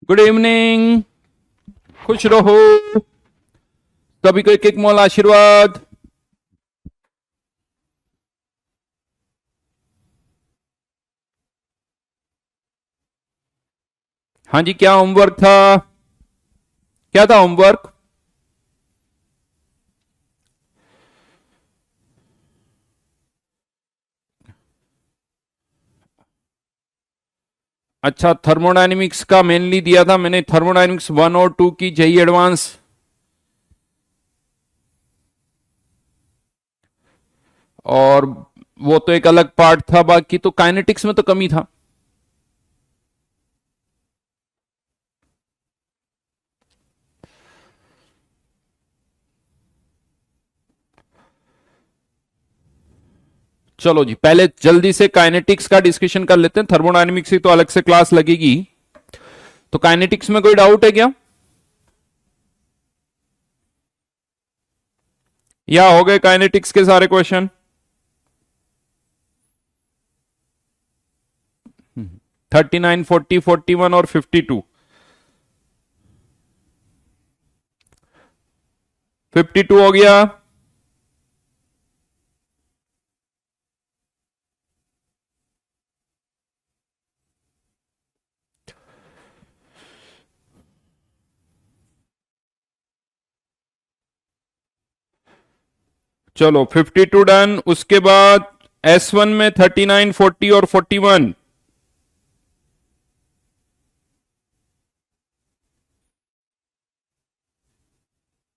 Good evening. खुश रहो। सभी को एक एक मोल आशीर्वाद। हाँ जी, क्या होमवर्क था? क्या था होमवर्क? अच्छा, थर्मोडायनेमिक्स का मेनली दिया था मैंने। थर्मोडायनेमिक्स 1 और 2 की जेई एडवांस। और वो तो एक अलग पार्ट था, बाकी तो काइनेटिक्स में तो कमी था। चलो जी, पहले जल्दी से काइनेटिक्स का डिस्कशन कर लेते हैं। थर्मोडायनेमिक्स की तो अलग से क्लास लगेगी। तो काइनेटिक्स में कोई डाउट है क्या? या हो गए काइनेटिक्स के सारे क्वेश्चन? 39, 40, 41 और 52। 52 हो गया। चलो 52 डन। उसके बाद S1 में 39, 40 और 41।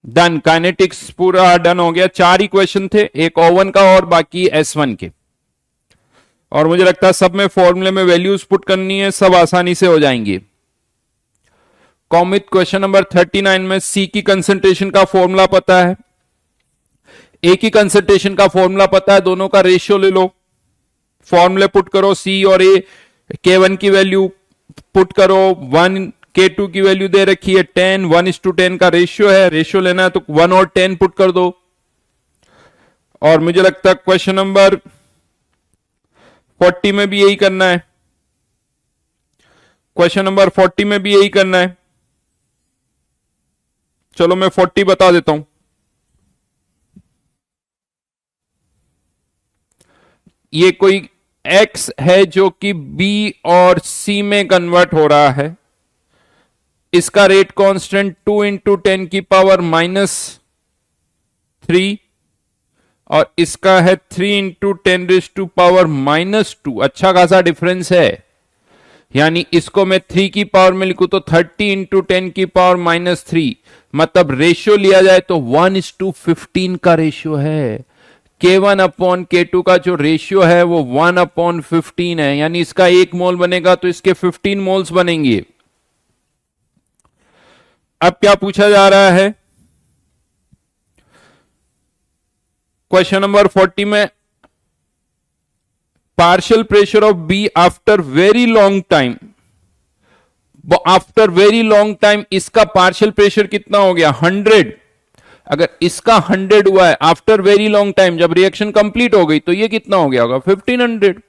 डन। काइनेटिक्स पूरा डन हो गया। 4 ही क्वेश्चन थे, एक ओवन का और बाकी S1 के। और मुझे लगता है सब में फॉर्मूले में वैल्यूज पुट करनी है, सब आसानी से हो जाएंगे। कॉमित क्वेश्चन नंबर 39 में सी की कंसंट्रेशन का फॉर्मूला पता है, ए की कंसंट्रेशन का फॉर्मूला पता है, दोनों का रेशियो ले लो, फॉर्मूले पुट करो। सी और ए, K1 की वैल्यू पुट करो। 1 K2 की वैल्यू दे रखी है 10, 1:10 का रेशियो है, रेशियो लेना है तो 1 और 10 पुट कर दो। और मुझे लगता है क्वेश्चन नंबर 40 में भी यही करना है। क्वेश्चन नंबर 40 में भी यही करना है। चलो मैं 40 बता देता हूं। ये कोई x है जो कि b और c में कन्वर्ट हो रहा है। इसका रेट कांस्टेंट 2 × 10⁻³ और इसका है 3 × 10⁻⁻²। अच्छा खासा डिफरेंस है। यानी इसको मैं 3 की पावर में लिखूं तो 30 × 10⁻³ मतलब रेशियो लिया जाए तो 1:15 का रेशियो है। K1/K2 का जो रेशियो है वो 1/15 है। यानी इसका 1 मोल बनेगा तो इसके 15 मोल्स बनेंगे। अब क्या पूछा जा रहा है क्वेश्चन नंबर 40 में? Partial pressure of B after very long time. After very long time इसका पार्शियल प्रेशर कितना हो गया? 100। अगर इसका 100 हुआ है आफ्टर वेरी लॉन्ग टाइम, जब रिएक्शन कंप्लीट हो गई, तो ये कितना हो गया होगा? 1500।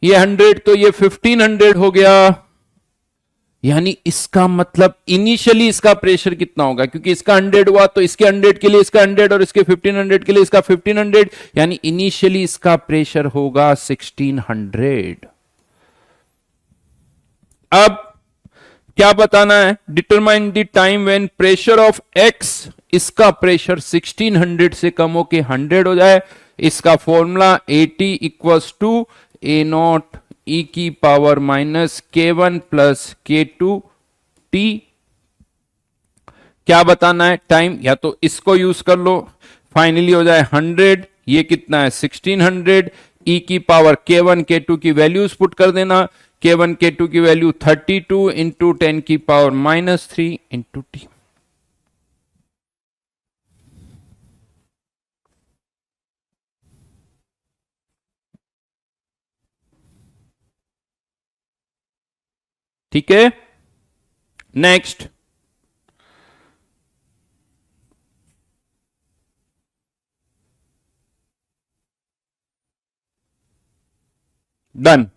ये 100 तो ये 1500 हो गया। यानी इसका मतलब इनिशियली इसका प्रेशर कितना होगा? क्योंकि इसका 100 हुआ तो इसके 100 के लिए इसका 100 और इसके 1500 के लिए इसका 1500। यानी इनिशियली इसका प्रेशर होगा 1600। अब क्या बताना है? Determine the time when pressure of X, इसका प्रेशर 1600 से कम होके 100 हो जाए। इसका formula AT equals to A0 e⁻⁻K1 plus K2T। क्या बताना है? टाइम। या तो इसको यूज कर लो, फाइनली हो जाए 100। ये कितना है? 1600। e⁻K1 K2 की वैल्यूज पुट कर देना। K1 K2 की वैल्यू 32 × 10⁻³ × T। ठीक है, नेक्स्ट। डन।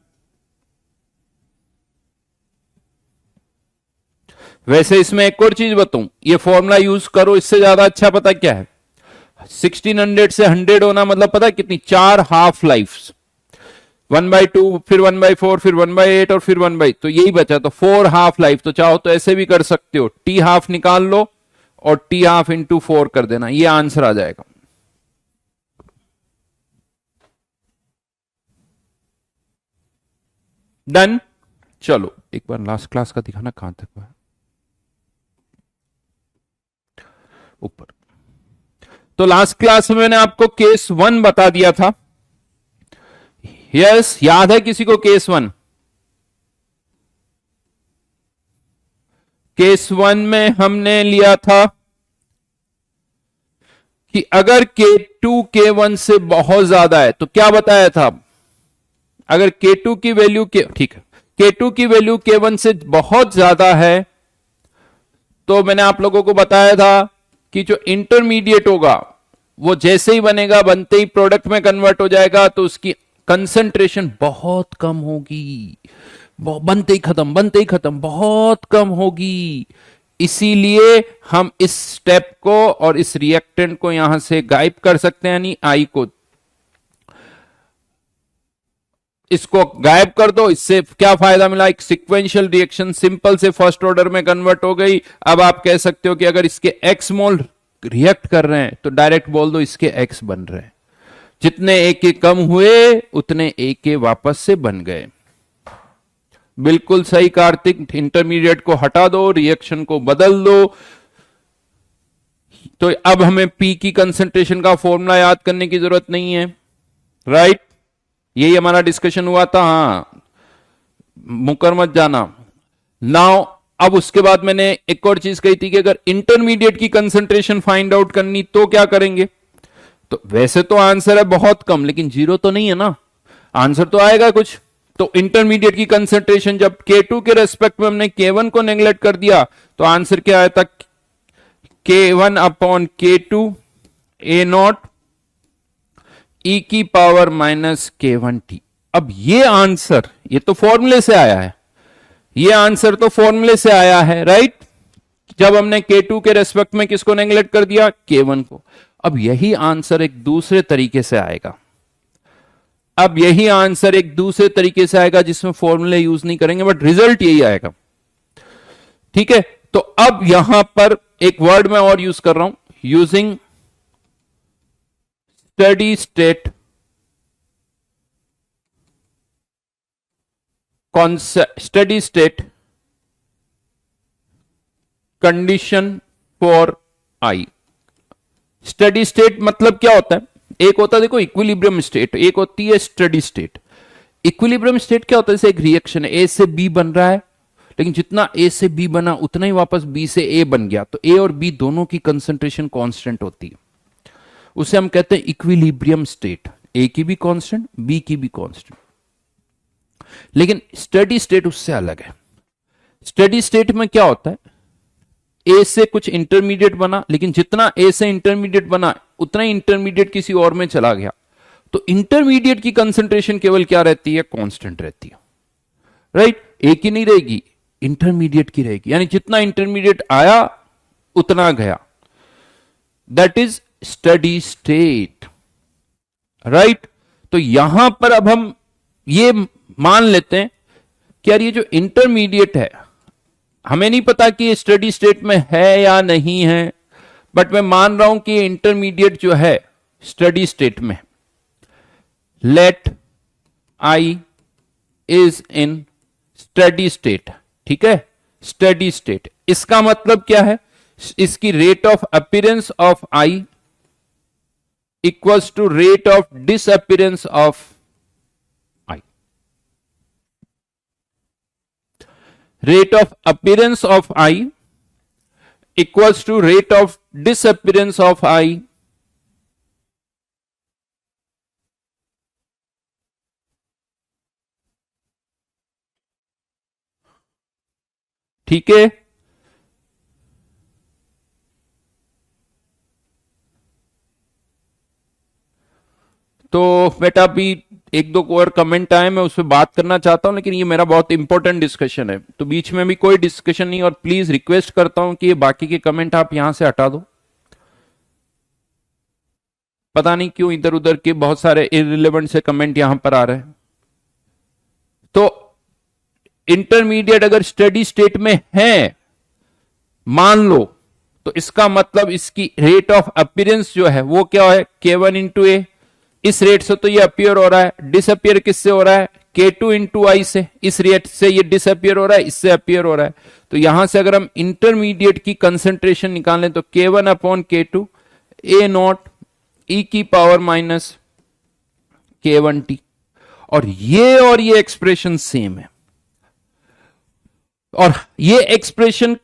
वैसे इसमें एक और चीज बताऊं, ये फॉर्मूला यूज करो, इससे ज्यादा अच्छा पता क्या है, 1600 से 100 होना मतलब पता है कितनी, 4 हाफ लाइफ, 1/2, फिर 1/4, फिर 1/8 और फिर 1/, तो यही बचा, तो 4 हाफ लाइफ। तो चाहो तो ऐसे भी कर सकते हो, टी हाफ निकाल लो और टी हाफ इंटू 4 कर देना, ये आंसर आ जाएगा। डन। चलो एक बार लास्ट क्लास का दिखाना, कहां तक हुआ है, ऊपर। तो लास्ट क्लास में मैंने आपको केस 1 बता दिया था। यस, याद है किसी को केस 1? केस 1 में हमने लिया था कि अगर K2 K1 से बहुत ज्यादा है तो क्या बताया था, अगर K2 की वैल्यू ठीक है, K2 की वैल्यू K1 से बहुत ज्यादा है तो मैंने आप लोगों को बताया था कि जो इंटरमीडिएट होगा वो जैसे ही बनेगा, बनते ही प्रोडक्ट में कन्वर्ट हो जाएगा, तो उसकी कंसंट्रेशन बहुत कम होगी, बनते ही खत्म, बनते ही खत्म, बहुत कम होगी। इसीलिए हम इस स्टेप को और इस रिएक्टेंट को यहां से गायब कर सकते हैं, यानी आई को, इसको गायब कर दो। इससे क्या फायदा मिला, एक सिक्वेंशियल रिएक्शन सिंपल से फर्स्ट ऑर्डर में कन्वर्ट हो गई। अब आप कह सकते हो कि अगर इसके एक्स मोल रिएक्ट कर रहे हैं तो डायरेक्ट बोल दो इसके एक्स बन रहे हैं, जितने ए के कम हुए उतने ए के वापस से बन गए। बिल्कुल सही कार्तिक, इंटरमीडिएट को हटा दो, रिएक्शन को बदल दो। तो अब हमें पी की कंसंट्रेशन का फॉर्मूला याद करने की जरूरत नहीं है, राइट? यही हमारा डिस्कशन हुआ था, हाँ, मुकर मत जाना। नाउ अब उसके बाद मैंने एक और चीज कही थी कि अगर इंटरमीडिएट की कंसंट्रेशन फाइंड आउट करनी तो क्या करेंगे। तो वैसे तो आंसर है बहुत कम, लेकिन जीरो तो नहीं है ना, आंसर तो आएगा कुछ। तो इंटरमीडिएट की कंसंट्रेशन जब K2 के रेस्पेक्ट में हमने K1 को नेग्लेक्ट कर दिया तो आंसर क्या आया था, K1 upon K2 A not E की पावर माइनस K1T। अब ये आंसर, ये तो फॉर्मूले से आया है, ये आंसर तो फॉर्मूले से आया है, राइट? जब हमने K2 के रेस्पेक्ट में किसको नेग्लेक्ट कर दिया, K1 को। अब यही आंसर एक दूसरे तरीके से आएगा, अब यही आंसर एक दूसरे तरीके से आएगा जिसमें फॉर्मूले यूज नहीं करेंगे, बट रिजल्ट यही आएगा, ठीक है? तो अब यहां पर एक वर्ड मैं और यूज कर रहा हूं, using steady state steady state condition for I. Steady state मतलब क्या होता है, एक होता है देखो इक्विलिब्रियम स्टेट, एक होती है स्टडी स्टेट। इक्विलिब्रियम स्टेट क्या होता है, जैसे एक रिएक्शन है, ए से बी बन रहा है, लेकिन जितना ए से बी बना उतना ही वापस बी से ए बन गया, तो ए और बी दोनों की कंसंट्रेशन कांस्टेंट होती है, उसे हम कहते हैं इक्विलिब्रियम स्टेट, ए की भी कांस्टेंट बी की भी कांस्टेंट। लेकिन स्टडी स्टेट उससे अलग है। स्टडी स्टेट में क्या होता है, ए से कुछ इंटरमीडिएट बना, लेकिन जितना ए से इंटरमीडिएट बना उतना ही इंटरमीडिएट किसी और में चला गया, तो इंटरमीडिएट की कंसंट्रेशन केवल क्या रहती है, कांस्टेंट रहती है, राइट? ए की नहीं रहेगी, इंटरमीडिएट की रहेगी, यानी जितना इंटरमीडिएट आया उतना गया, that is steady state, right? तो यहां पर अब हम ये मान लेते हैं कि यार ये जो इंटरमीडिएट है, हमें नहीं पता कि ये स्टडी स्टेट में है या नहीं है, बट मैं मान रहा हूं कि इंटरमीडिएट जो है स्टडी स्टेट में, let I is in steady state, ठीक है? स्टडी स्टेट, इसका मतलब क्या है, इसकी rate of appearance of I equals to rate of disappearance of I. Rate of appearance of I equals to rate of disappearance of I ठीक है? तो बेटा अभी एक दो और कमेंट आए, मैं उस पर बात करना चाहता हूं, लेकिन ये मेरा बहुत इंपॉर्टेंट डिस्कशन है, तो बीच में भी कोई डिस्कशन नहीं। और प्लीज रिक्वेस्ट करता हूं कि ये बाकी के कमेंट आप यहां से हटा दो। पता नहीं क्यों इधर उधर के बहुत सारे इररिलेवेंट से कमेंट यहां पर आ रहे हैं। तो इंटरमीडिएट अगर स्टडी स्टेट में है मान लो, तो इसका मतलब इसकी रेट ऑफ अपीयरेंस जो है वो क्या है, K1 इंटू ए। इस रेट से तो ये अपीयर हो रहा है, डिसअपियर किससे हो रहा है, K2 इंटू आई से। इस रेट से ये डिसअपियर हो रहा है, इससे अपीयर हो रहा है। तो यहां से अगर हम इंटरमीडिएट की कंसेंट्रेशन निकालें तो K1 अपॉन K2 ए नॉट ई की पावर माइनस K1T। और ये एक्सप्रेशन सेम है। और ये एक्सप्रेशन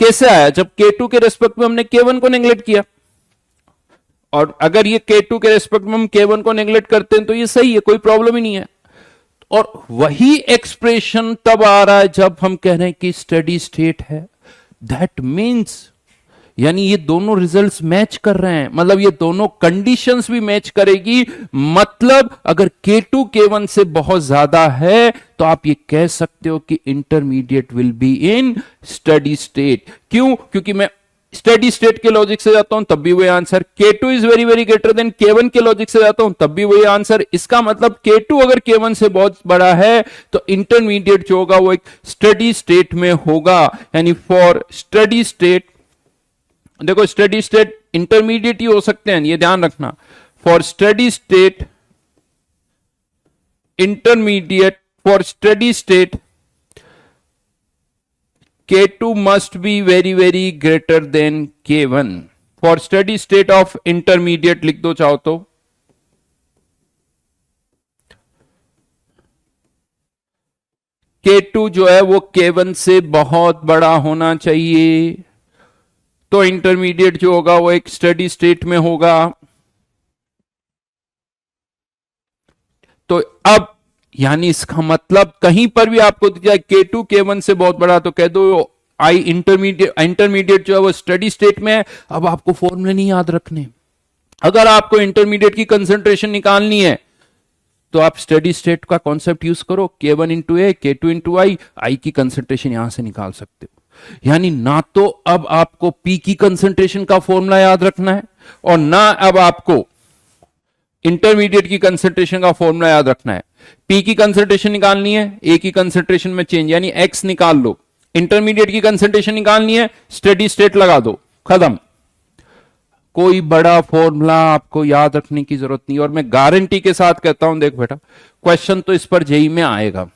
कैसे आया, जब K2 के रेस्पेक्ट में हमने K1 को नेग्लेक्ट किया। और अगर ये K2 के रेस्पेक्ट में हम K1 को नेग्लेक्ट करते हैं तो ये सही है, कोई प्रॉब्लम ही नहीं है। और वही एक्सप्रेशन तब आ रहा है जब हम कह रहे हैं कि स्टडी स्टेट है। दैट मीन्स यानी ये दोनों रिजल्ट्स मैच कर रहे हैं, मतलब ये दोनों कंडीशंस भी मैच करेगी। मतलब अगर K2 K1 से बहुत ज्यादा है तो आप ये कह सकते हो कि intermediate will be in steady state. क्यों, क्योंकि मैं स्टडी स्टेट के लॉजिक से जाता हूं तब भी वही answer, K2 is very very greater than K1 के लॉजिक से जाता हूं तब भी वही आंसर। इसका मतलब K2 अगर K1 से बहुत बड़ा है तो इंटरमीडिएट जो होगा वो एक स्टडी स्टेट में होगा। यानी फॉर स्टडी स्टेट, देखो स्टडी स्टेट इंटरमीडिएट ही हो सकते हैं, ये ध्यान रखना। For steady state intermediate, for steady state K2 must be very very greater than K1। For steady state of intermediate लिख दो चाहो तो, K2 जो है वो K1 से बहुत बड़ा होना चाहिए, तो इंटरमीडिएट जो होगा वो एक स्टडी स्टेट में होगा। तो अब यानी इसका मतलब कहीं पर भी आपको दिख जाए K2 K1 से बहुत बड़ा तो कह दो आई इंटरमीडिएट जो है वो स्टडी स्टेट में है। अब आपको फॉर्मूले नहीं याद रखने, अगर आपको इंटरमीडिएट की कंसंट्रेशन निकालनी है तो आप स्टडी स्टेट का कॉन्सेप्ट यूज करो, K1 इंटू ए K2 इंटू आई की कंसंट्रेशन यहां से निकाल सकते हो। यानी ना तो अब आपको P की कंसंट्रेशन का फॉर्मूला याद रखना है और ना अब आपको इंटरमीडिएट की कंसंट्रेशन का फॉर्मूला याद रखना है। P की कंसंट्रेशन निकालनी है, A की कंसंट्रेशन में चेंज यानी X निकाल लो। इंटरमीडिएट की कंसंट्रेशन निकालनी है, स्टडी स्टेट लगा दो, खत्म। कोई बड़ा फॉर्मूला आपको याद रखने की जरूरत नहीं। और मैं गारंटी के साथ कहता हूं, देख बेटा क्वेश्चन तो इस पर जेई में आएगा,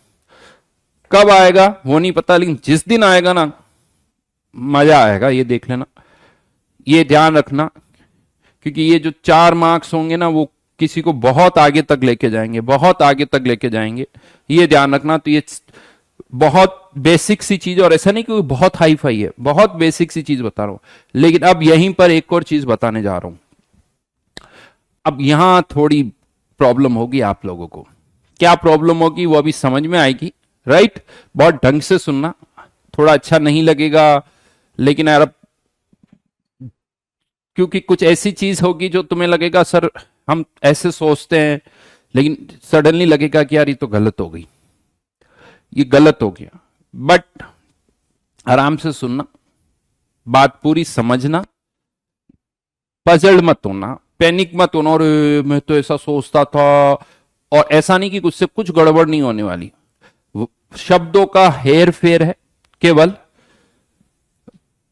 कब आएगा वो नहीं पता, लेकिन जिस दिन आएगा ना मजा आएगा, ये देख लेना, ये ध्यान रखना। क्योंकि ये जो 4 मार्क्स होंगे ना वो किसी को बहुत आगे तक लेके जाएंगे, बहुत आगे तक लेके जाएंगे, ये ध्यान रखना। तो ये बहुत बेसिक सी चीज, और ऐसा नहीं कि बहुत हाई फाई है, बहुत बेसिक सी चीज बता रहा हूं। लेकिन अब यहीं पर एक और चीज बताने जा रहा हूं। अब यहां थोड़ी प्रॉब्लम होगी आप लोगों को, क्या प्रॉब्लम होगी वो अभी समझ में आएगी, राइट। बहुत ढंग से सुनना, थोड़ा अच्छा नहीं लगेगा लेकिन यार, क्योंकि कुछ ऐसी चीज होगी जो तुम्हें लगेगा सर हम ऐसे सोचते हैं, लेकिन सडनली लगेगा कि यार ये तो गलत हो गई, ये गलत हो गया। बट आराम से सुनना, बात पूरी समझना, पजल्ड मत होना, पैनिक मत होना और मैं तो ऐसा सोचता था। और ऐसा नहीं कि कुछ से कुछ गड़बड़ नहीं होने वाली, शब्दों का हेर फेर है केवल।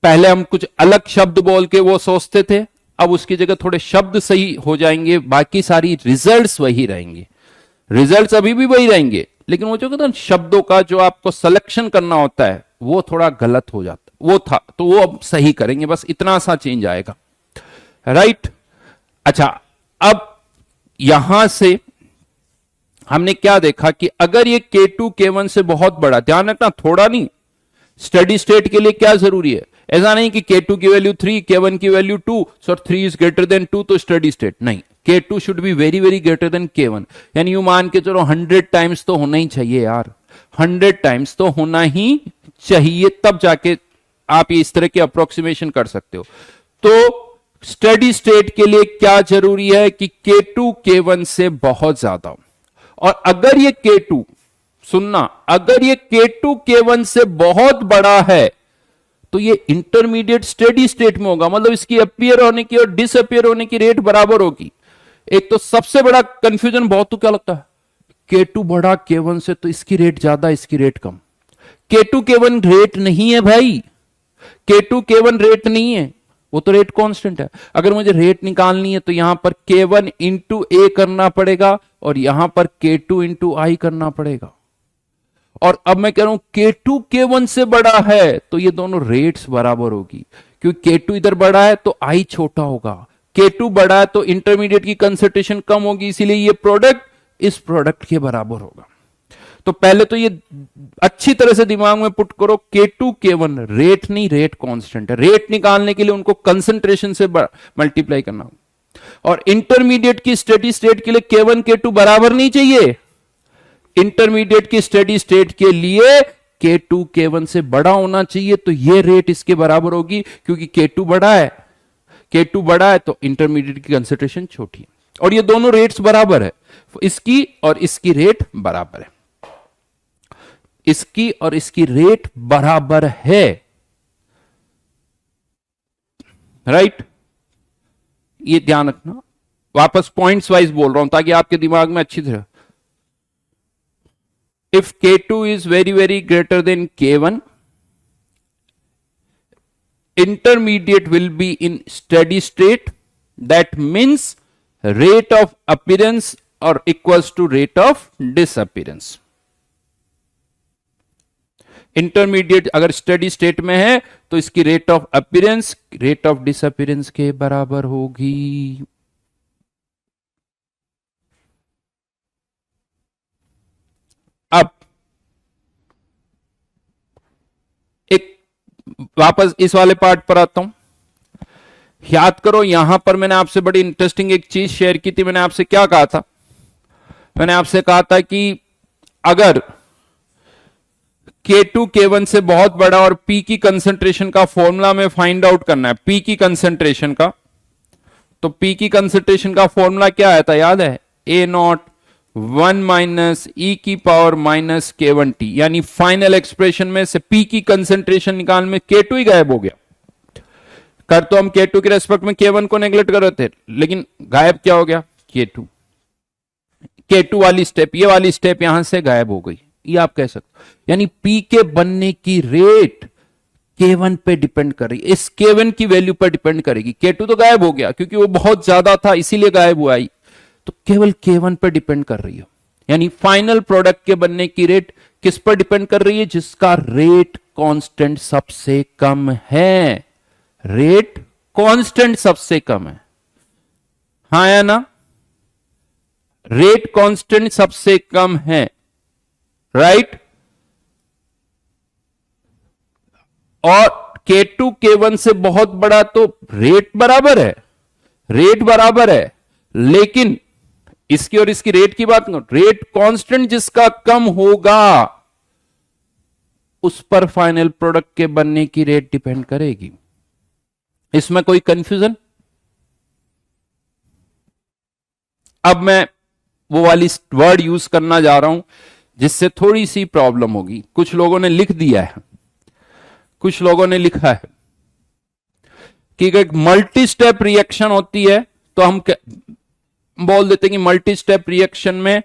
पहले हम कुछ अलग शब्द बोल के वो सोचते थे, अब उसकी जगह थोड़े शब्द सही हो जाएंगे, बाकी सारी रिजल्ट्स वही रहेंगे। रिजल्ट्स अभी भी वही रहेंगे, लेकिन वो जो कहते हैं शब्दों का जो आपको सिलेक्शन करना होता है वो थोड़ा गलत हो जाता, वो था तो वो अब सही करेंगे, बस इतना सा चेंज आएगा, राइट। अच्छा, अब यहां से हमने क्या देखा कि अगर ये K2 K1 से बहुत बड़ा, ध्यान रखना थोड़ा नहीं, स्टडी स्टेट के लिए क्या जरूरी है, ऐसा नहीं कि K2 की वैल्यू 3 K1 की value 2 so 3 is greater than 2 तो स्टडी स्टेट नहीं, K2 should be very very greater than K1। यानी यू मान के चलो 100 टाइम्स तो होना ही चाहिए यार, 100 टाइम्स तो होना ही चाहिए, तब जाके आप इस तरह के अप्रोक्सीमेशन कर सकते हो। तो स्टडी स्टेट के लिए क्या जरूरी है कि K2 K1 से बहुत ज्यादा, और अगर ये K2, सुनना, अगर ये K2 K1 से बहुत बड़ा है तो ये इंटरमीडिएट स्टेडी स्टेट में होगा, मतलब इसकी अपीयर होने की और डिसअपीयर होने की रेट बराबर होगी। एक तो सबसे बड़ा कंफ्यूजन बहुत, तो क्या लगता है K2 बड़ा K1 से, तो इसकी रेट ज्यादा इसकी रेट कम। K2 K1 रेट नहीं है भाई, K2 K1 रेट नहीं है, वो तो रेट कांस्टेंट है। अगर मुझे रेट निकालनी है तो यहां पर K1 इंटू ए करना पड़ेगा और यहां पर K2 इंटू आई करना पड़ेगा। और अब मैं कह रहा हूं K2 K1 से बड़ा है तो ये दोनों रेट्स बराबर होगी, क्योंकि K2 इधर बड़ा है तो आई छोटा होगा, K2 बड़ा है तो इंटरमीडिएट की कंसंट्रेशन कम होगी, इसीलिए ये प्रोडक्ट इस प्रोडक्ट के बराबर होगा। तो पहले तो ये अच्छी तरह से दिमाग में पुट करो, K2 K1 रेट नहीं, रेट कांस्टेंट है। रेट निकालने के लिए उनको कंसंट्रेशन से मल्टीप्लाई करना होगा। और इंटरमीडिएट की स्टेडी स्टेट के लिए K1 K2 बराबर नहीं चाहिए, इंटरमीडिएट की स्टेडी स्टेट के लिए K2 K1 से बड़ा होना चाहिए, तो ये रेट इसके बराबर होगी, क्योंकि K2 बड़ा है, K2 बड़ा है तो इंटरमीडिएट की कंसंट्रेशन छोटी है। और ये दोनों रेट्स बराबर है, इसकी और इसकी रेट बराबर है, इसकी और इसकी रेट बराबर है, राइट। ये ध्यान रखना, वापस पॉइंट्स वाइज बोल रहा हूं ताकि आपके दिमाग में अच्छी तरह। If K2 is very greater than K1, intermediate will be in steady state. That means rate of appearance or equals to rate of disappearance. Intermediate अगर स्टडी स्टेट में है तो इसकी rate of appearance rate of disappearance के बराबर होगी। अब एक वापस इस वाले पार्ट पर आता हूं। याद करो, यहां पर मैंने आपसे बड़ी इंटरेस्टिंग एक चीज शेयर की थी। मैंने आपसे क्या कहा था? मैंने आपसे कहा था कि अगर K2 K1 से बहुत बड़ा और P की कंसंट्रेशन का फॉर्मूला में फाइंड आउट करना है, P की कंसंट्रेशन का, तो P की कंसंट्रेशन का फॉर्मूला क्या आया था, याद है? A नॉट 1 माइनस ई की पावर माइनस K1T, यानी फाइनल एक्सप्रेशन में से P की कंसंट्रेशन निकाल में K2 ही गायब हो गया। कर तो हम K2 के रेस्पेक्ट में K1 को नेग्लेक्ट कर रहे थे, लेकिन गायब क्या हो गया? K2। K2 वाली स्टेप, ये वाली स्टेप यहां से गायब हो गई, ये आप कह सकते हो। यानी P के बनने की रेट K1 पे डिपेंड कर रही है, इस K1 की वैल्यू पर डिपेंड करेगी। K2 तो गायब हो गया क्योंकि वो बहुत ज्यादा था, इसीलिए गायब हुआ ही, तो केवल K1 पर डिपेंड कर रही है। यानी फाइनल प्रोडक्ट के बनने की रेट किस पर डिपेंड कर रही है? जिसका रेट कांस्टेंट सबसे कम है। रेट कांस्टेंट सबसे कम है, हाँ या ना? रेट कांस्टेंट सबसे कम है, राइट। और K2 K1 से बहुत बड़ा तो रेट बराबर है, रेट बराबर है, लेकिन इसकी और इसकी रेट की बात करो, रेट कांस्टेंट जिसका कम होगा उस पर फाइनल प्रोडक्ट के बनने की रेट डिपेंड करेगी। इसमें कोई कंफ्यूजन? अब मैं वो वाली वर्ड यूज करना जा रहा हूं जिससे थोड़ी सी प्रॉब्लम होगी। कुछ लोगों ने लिख दिया है, कुछ लोगों ने लिखा है कि एक मल्टी स्टेप रिएक्शन होती है, तो हम बोल देते हैं कि मल्टी स्टेप रिएक्शन में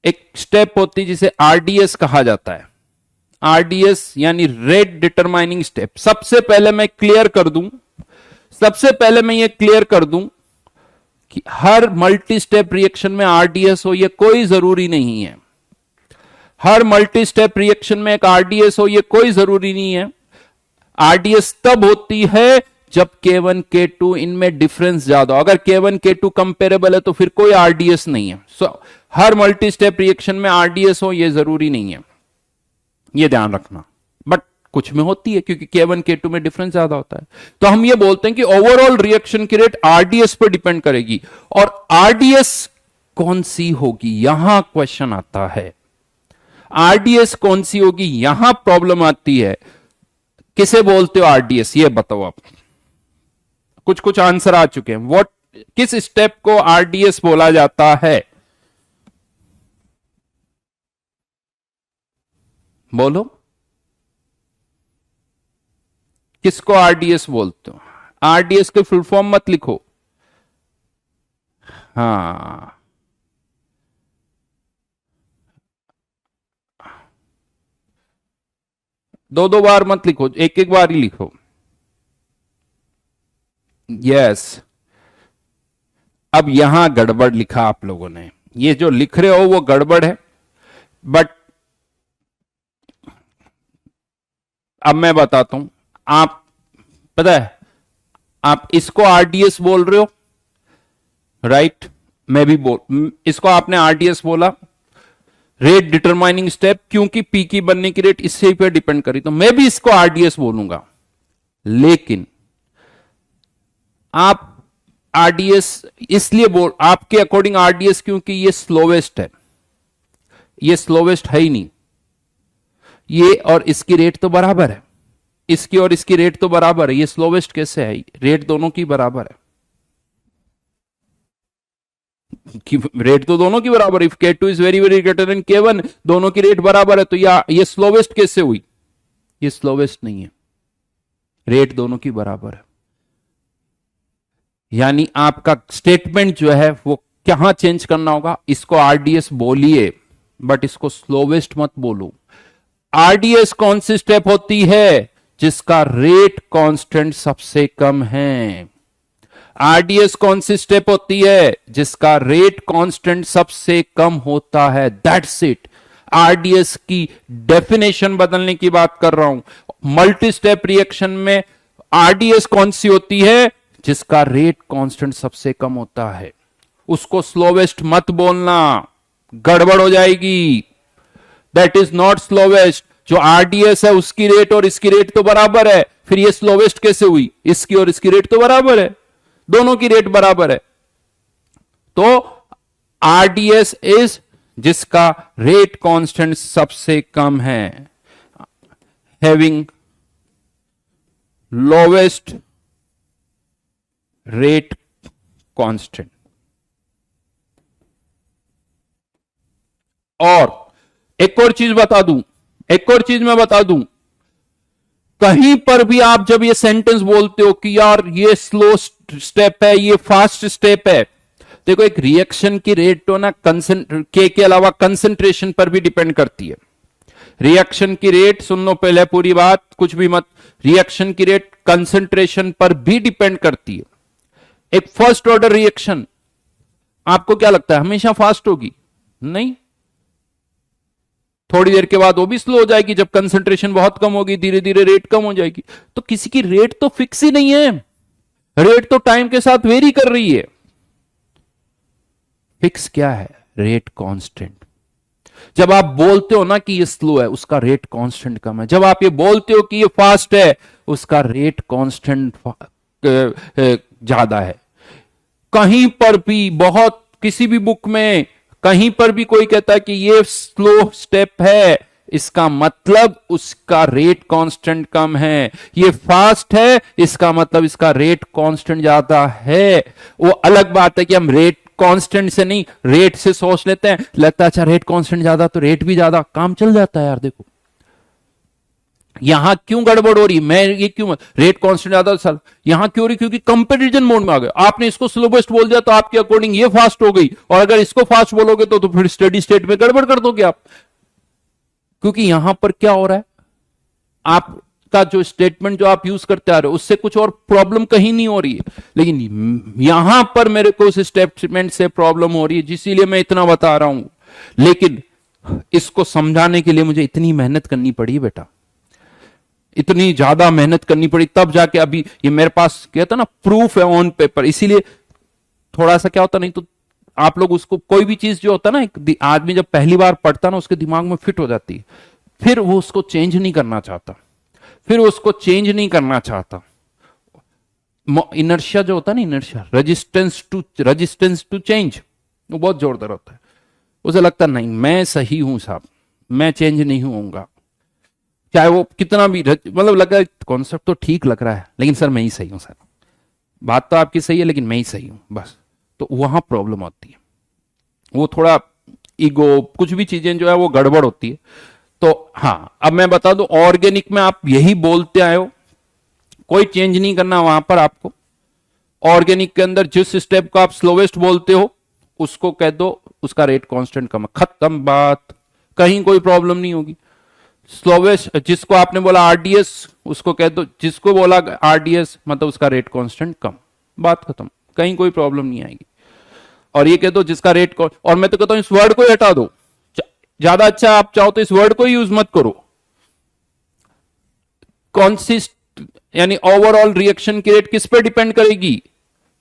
एक स्टेप होती है जिसे RDS कहा जाता है। RDS यानी रेट डिटरमाइनिंग स्टेप। सबसे पहले मैं क्लियर कर दूं, सबसे पहले मैं ये क्लियर कर दूं कि हर मल्टी स्टेप रिएक्शन में RDS हो ये कोई जरूरी नहीं है। हर मल्टी स्टेप रिएक्शन में एक RDS हो ये कोई जरूरी नहीं है। RDS तब होती है जब K1 K2 इनमें डिफरेंस ज्यादा हो। अगर K1 K2 कंपेरेबल है तो फिर कोई RDS नहीं है। हर मल्टी स्टेप रिएक्शन में RDS हो ये जरूरी नहीं है, ये ध्यान रखना। बट कुछ में होती है क्योंकि K1 K2 में डिफरेंस ज्यादा होता है, तो हम ये बोलते हैं कि ओवरऑल रिएक्शन की रेट RDS पर डिपेंड करेगी। और RDS कौन सी होगी, यहां क्वेश्चन आता है। RDS कौन सी होगी, यहां प्रॉब्लम आती है। किसे बोलते हो RDS, ये बताओ आप। कुछ कुछ आंसर आ चुके हैं। किस स्टेप को RDS बोला जाता है? बोलो, किसको आरडीएस बोलते हो? आरडीएस के फुल फॉर्म मत लिखो। हाँ, दो दो बार मत लिखो, एक एक बार ही लिखो। यस, अब यहां गड़बड़ लिखा आप लोगों ने, ये जो लिख रहे हो वो गड़बड़ है। बट अब मैं बताता हूं, आप पता है आप इसको आरडीएस बोल रहे हो, राइट? मैं भी बोल, इसको आपने आरडीएस बोला, रेट डिटरमाइनिंग स्टेप, क्योंकि पी की बनने की रेट इससे पे डिपेंड करी, तो मैं भी इसको आरडीएस बोलूंगा। लेकिन आप आरडीएस इसलिए बोल, आपके अकॉर्डिंग आरडीएस क्योंकि ये स्लोवेस्ट है, ये स्लोवेस्ट है ही नहीं, ये और इसकी रेट तो बराबर है, इसकी और इसकी रेट तो बराबर है, ये स्लोवेस्ट कैसे है? रेट दोनों की बराबर है, रेट तो दोनों की बराबर है। If K2 is very very greater than K1, दोनों की रेट बराबर है, तो ये स्लोवेस्ट कैसे हुई? ये स्लोवेस्ट नहीं है, रेट दोनों की बराबर है। यानी आपका स्टेटमेंट जो है वो कहां चेंज करना होगा? इसको आरडीएस बोलिए, बट इसको स्लोवेस्ट मत बोलो। आरडीएस कौन सी स्टेप होती है? जिसका रेट कांस्टेंट सबसे कम है। आरडीएस कौन सी स्टेप होती है? जिसका रेट कांस्टेंट सबसे कम होता है। That's it. आरडीएस की डेफिनेशन बदलने की बात कर रहा हूं। मल्टी स्टेप रिएक्शन में आरडीएस कौन सी होती है? जिसका रेट कांस्टेंट सबसे कम होता है। उसको स्लोवेस्ट मत बोलना, गड़बड़ हो जाएगी। That is not slowest. जो आरडीएस है उसकी रेट और इसकी रेट तो बराबर है, फिर ये स्लोवेस्ट कैसे हुई? इसकी और इसकी रेट तो बराबर है, दोनों की रेट बराबर है। तो आरडीएस इज जिसका रेट कांस्टेंट सबसे कम है, हैविंग लोवेस्ट रेट कांस्टेंट। और एक और चीज बता दूं, एक और चीज मैं बता दूं, कहीं पर भी आप जब ये सेंटेंस बोलते हो कि यार ये स्लो स्टेप है, ये फास्ट स्टेप है, देखो एक रिएक्शन की रेट तो ना के अलावा कंसंट्रेशन पर भी डिपेंड करती है। रिएक्शन की रेट, सुन लो पहले पूरी बात, कुछ भी मत, रिएक्शन की रेट कंसंट्रेशन पर भी डिपेंड करती है। एक फर्स्ट ऑर्डर रिएक्शन आपको क्या लगता है हमेशा फास्ट होगी? नहीं, थोड़ी देर के बाद वो भी स्लो हो जाएगी, जब कंसंट्रेशन बहुत कम होगी धीरे धीरे रेट कम हो जाएगी। तो किसी की रेट तो फिक्स ही नहीं है, रेट तो टाइम के साथ वेरी कर रही है। फिक्स क्या है? Rate constant. जब आप बोलते हो ना कि ये स्लो है, उसका रेट कांस्टेंट कम है। जब आप ये बोलते हो कि ये फास्ट है, उसका रेट कांस्टेंट ज्यादा है। कहीं पर भी बहुत, किसी भी बुक में कहीं पर भी कोई कहता है कि ये स्लो स्टेप है, इसका मतलब उसका रेट कांस्टेंट कम है। ये फास्ट है, इसका मतलब इसका रेट कांस्टेंट ज्यादा है। वो अलग बात है कि हम रेट कांस्टेंट से नहीं, रेट से सोच लेते हैं, लगता है अच्छा रेट कांस्टेंट ज्यादा तो रेट भी ज्यादा, काम चल जाता है यार। देखो यहां क्यों गड़बड़ हो रही, मैं ये क्यों रेट कांस्टेंट ज्यादा सर यहां क्यों हो रही? क्योंकि कंपैरिजन मोड में आ गए। आपने इसको स्लोवेस्ट बोल दिया तो आपके अकॉर्डिंग ये फास्ट हो गई, और अगर इसको फास्ट बोलोगे तो फिर स्टेडी स्टेट में गड़बड़ कर दोगे आप। क्योंकि यहां पर क्या हो रहा है, आपका जो स्टेटमेंट जो आप यूज करते आ रहे हो उससे कुछ और प्रॉब्लम कहीं नहीं हो रही है, लेकिन यहां पर मेरे को उस स्टेटमेंट से प्रॉब्लम हो रही है, जिसलिए मैं इतना बता रहा हूं। लेकिन इसको समझाने के लिए मुझे इतनी मेहनत करनी पड़ी बेटा, इतनी ज्यादा मेहनत करनी पड़ी, तब जाके अभी ये मेरे पास कहता ना प्रूफ है ऑन पेपर। इसीलिए थोड़ा सा क्या होता, नहीं तो आप लोग उसको कोई भी चीज जो होता ना, एक आदमी जब पहली बार पढ़ता ना उसके दिमाग में फिट हो जाती है, फिर वो उसको चेंज नहीं करना चाहता, फिर उसको चेंज नहीं करना चाहता। इनर्शिया जो होता है ना, इनर्शिया, रेजिस्टेंस टू चेंज, वो बहुत जोरदार होता है। उसे लगता नहीं मैं सही हूं साहब, मैं चेंज नहीं होऊंगा, चाहे वो कितना भी मतलब लगा कॉन्सेप्ट तो ठीक लग रहा है, लेकिन सर मैं ही सही हूं सर, बात तो आपकी सही है लेकिन मैं ही सही हूं बस। तो वहां प्रॉब्लम आती है, वो थोड़ा ईगो, कुछ भी चीजें जो है वो गड़बड़ होती है। तो हाँ, अब मैं बता दूं, ऑर्गेनिक में आप यही बोलते आए हो, कोई चेंज नहीं करना वहां पर आपको। ऑर्गेनिक के अंदर जिस स्टेप को आप स्लोवेस्ट बोलते हो उसको कह दो उसका रेट कांस्टेंट कम है, खत्म बात, कहीं कोई प्रॉब्लम नहीं होगी। स्लोवेस्ट जिसको आपने बोला आरडीएस उसको कह दो, जिसको बोला आरडीएस मतलब उसका रेट कांस्टेंट कम, बात खत्म, कहीं कोई प्रॉब्लम नहीं आएगी। और ये कह दो जिसका रेट, और मैं तो कहता हूं इस वर्ड को ही हटा दो, ज्यादा अच्छा आप चाहो तो इस वर्ड को ही यूज मत करो। कॉन्सिस्ट यानी ओवरऑल रिएक्शन की रेट किस पे डिपेंड करेगी?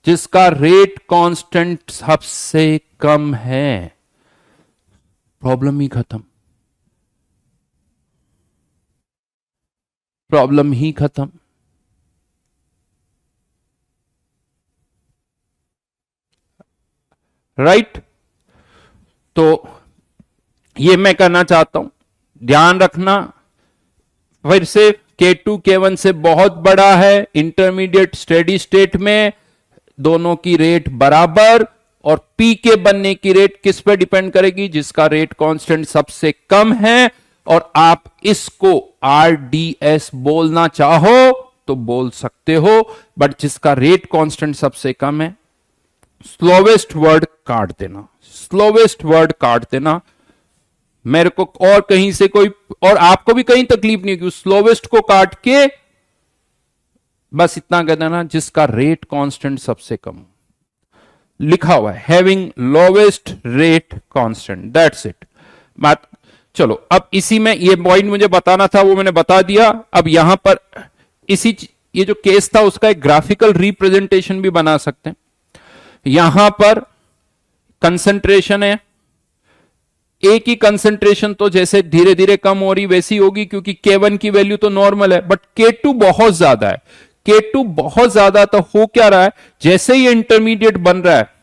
जिसका रेट कांस्टेंट सबसे कम है, प्रॉब्लम ही खत्म, प्रॉब्लम ही खत्म। राइट? तो ये मैं करना चाहता हूं, ध्यान रखना फिर से K2 K1 से बहुत बड़ा है, इंटरमीडिएट स्टेडी स्टेट में दोनों की रेट बराबर, और P के बनने की रेट किस पे डिपेंड करेगी? जिसका रेट कांस्टेंट सबसे कम है। और आप इसको RDS बोलना चाहो तो बोल सकते हो, बट जिसका रेट कांस्टेंट सबसे कम है, स्लोवेस्ट वर्ड काट देना, स्लोवेस्ट वर्ड काट देना। मेरे को और कहीं से कोई, और आपको भी कहीं तकलीफ नहीं होगी, स्लोवेस्ट को काट के बस इतना कह देना जिसका रेट कांस्टेंट सबसे कम, लिखा हुआ है having lowest rate constant, that's it बात। चलो अब इसी में ये पॉइंट मुझे बताना था वो मैंने बता दिया। अब यहां पर इसी ये जो केस था उसका एक ग्राफिकल रिप्रेजेंटेशन भी बना सकते हैं। यहां पर कंसंट्रेशन है, ए की कंसंट्रेशन तो जैसे धीरे धीरे कम हो रही वैसी होगी, क्योंकि K1 की वैल्यू तो नॉर्मल है, बट K2 बहुत ज्यादा है। K2 बहुत ज्यादा तो हो क्या रहा है, जैसे ही इंटरमीडिएट बन रहा है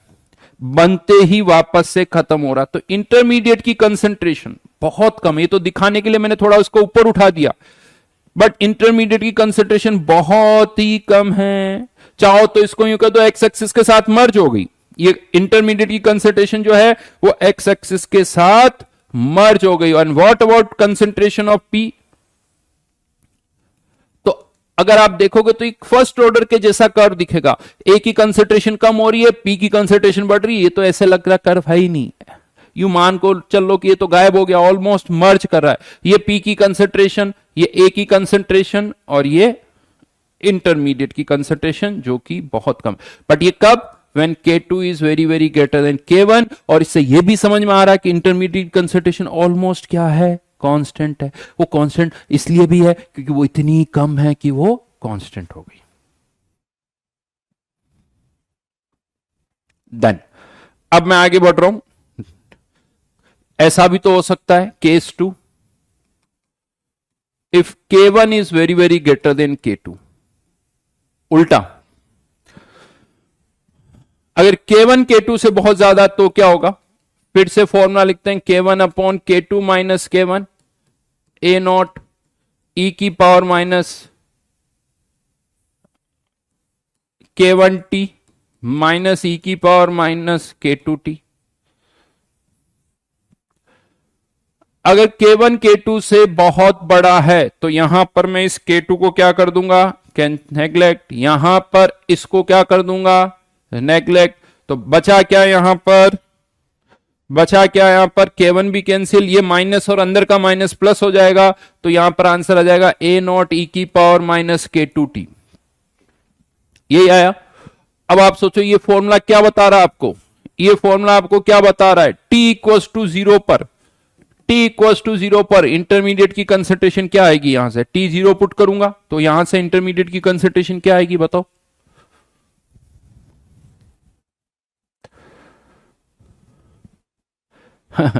बनते ही वापस से खत्म हो रहा, तो इंटरमीडिएट की कंसंट्रेशन बहुत कम है। ये तो दिखाने के लिए मैंने थोड़ा उसको ऊपर उठा दिया, बट इंटरमीडिएट की कंसंट्रेशन बहुत ही कम है। चाहो तो इसको यूं कह दो एक्स एक्सिस के साथ मर्ज हो गई, ये इंटरमीडिएट की कंसंट्रेशन जो है वो एक्स एक्सिस के साथ मर्ज हो गई। And what about concentration of P? तो अगर आप देखोगे तो एक फर्स्ट ऑर्डर के जैसा कर्व दिखेगा, ए की कंसंट्रेशन कम हो रही है, पी की कंसंट्रेशन बढ़ रही है, ये तो ऐसे लग रहा कर्व है ही नहीं, यू मान को चल लो कि ये तो गायब हो गया, ऑलमोस्ट मर्ज कर रहा है। ये पी की कंसंट्रेशन, ये ए की कंसंट्रेशन, और ये इंटरमीडिएट की कंसंट्रेशन जो कि बहुत कम, बट ये कब? when K2 is very very greater than K1। और इससे यह भी समझ में आ रहा है कि इंटरमीडिएट कंसंट्रेशन ऑलमोस्ट क्या है, कांस्टेंट है। वो कांस्टेंट इसलिए भी है क्योंकि वो इतनी कम है कि वो कांस्टेंट हो गई। डन। अब मैं आगे बढ़ रहा हूं, ऐसा भी तो हो सकता है case 2, if K1 is very very greater than K2, उल्टा अगर K1 K2 से बहुत ज्यादा तो क्या होगा? फिर से फॉर्मूला लिखते हैं, K1 upon K2 minus K1 a naught e की पावर माइनस K1T माइनस ई की पावर माइनस K2T। अगर K1 K2 से बहुत बड़ा है तो यहां पर मैं इस K2 को क्या कर दूंगा? नेग्लेक्ट। यहां पर इसको क्या कर दूंगा? नेग्लेक्ट। तो बचा क्या यहां पर? बचा क्या यहां पर? K1 भी कैंसिल, ये माइनस और अंदर का माइनस प्लस हो जाएगा, तो यहां पर आंसर आ जाएगा ए नॉट ई की पावर माइनस K2T। यही आया। अब आप सोचो ये फॉर्मूला क्या बता रहा है आपको? ये फॉर्मूला आपको क्या बता रहा है? T इक्वल्स टू 0 पर, T इक्वल्स टू 0 पर इंटरमीडिएट की कंसंट्रेशन क्या आएगी? यहां से T 0 पुट करूंगा तो यहां से इंटरमीडिएट की कंसंट्रेशन क्या आएगी बताओ?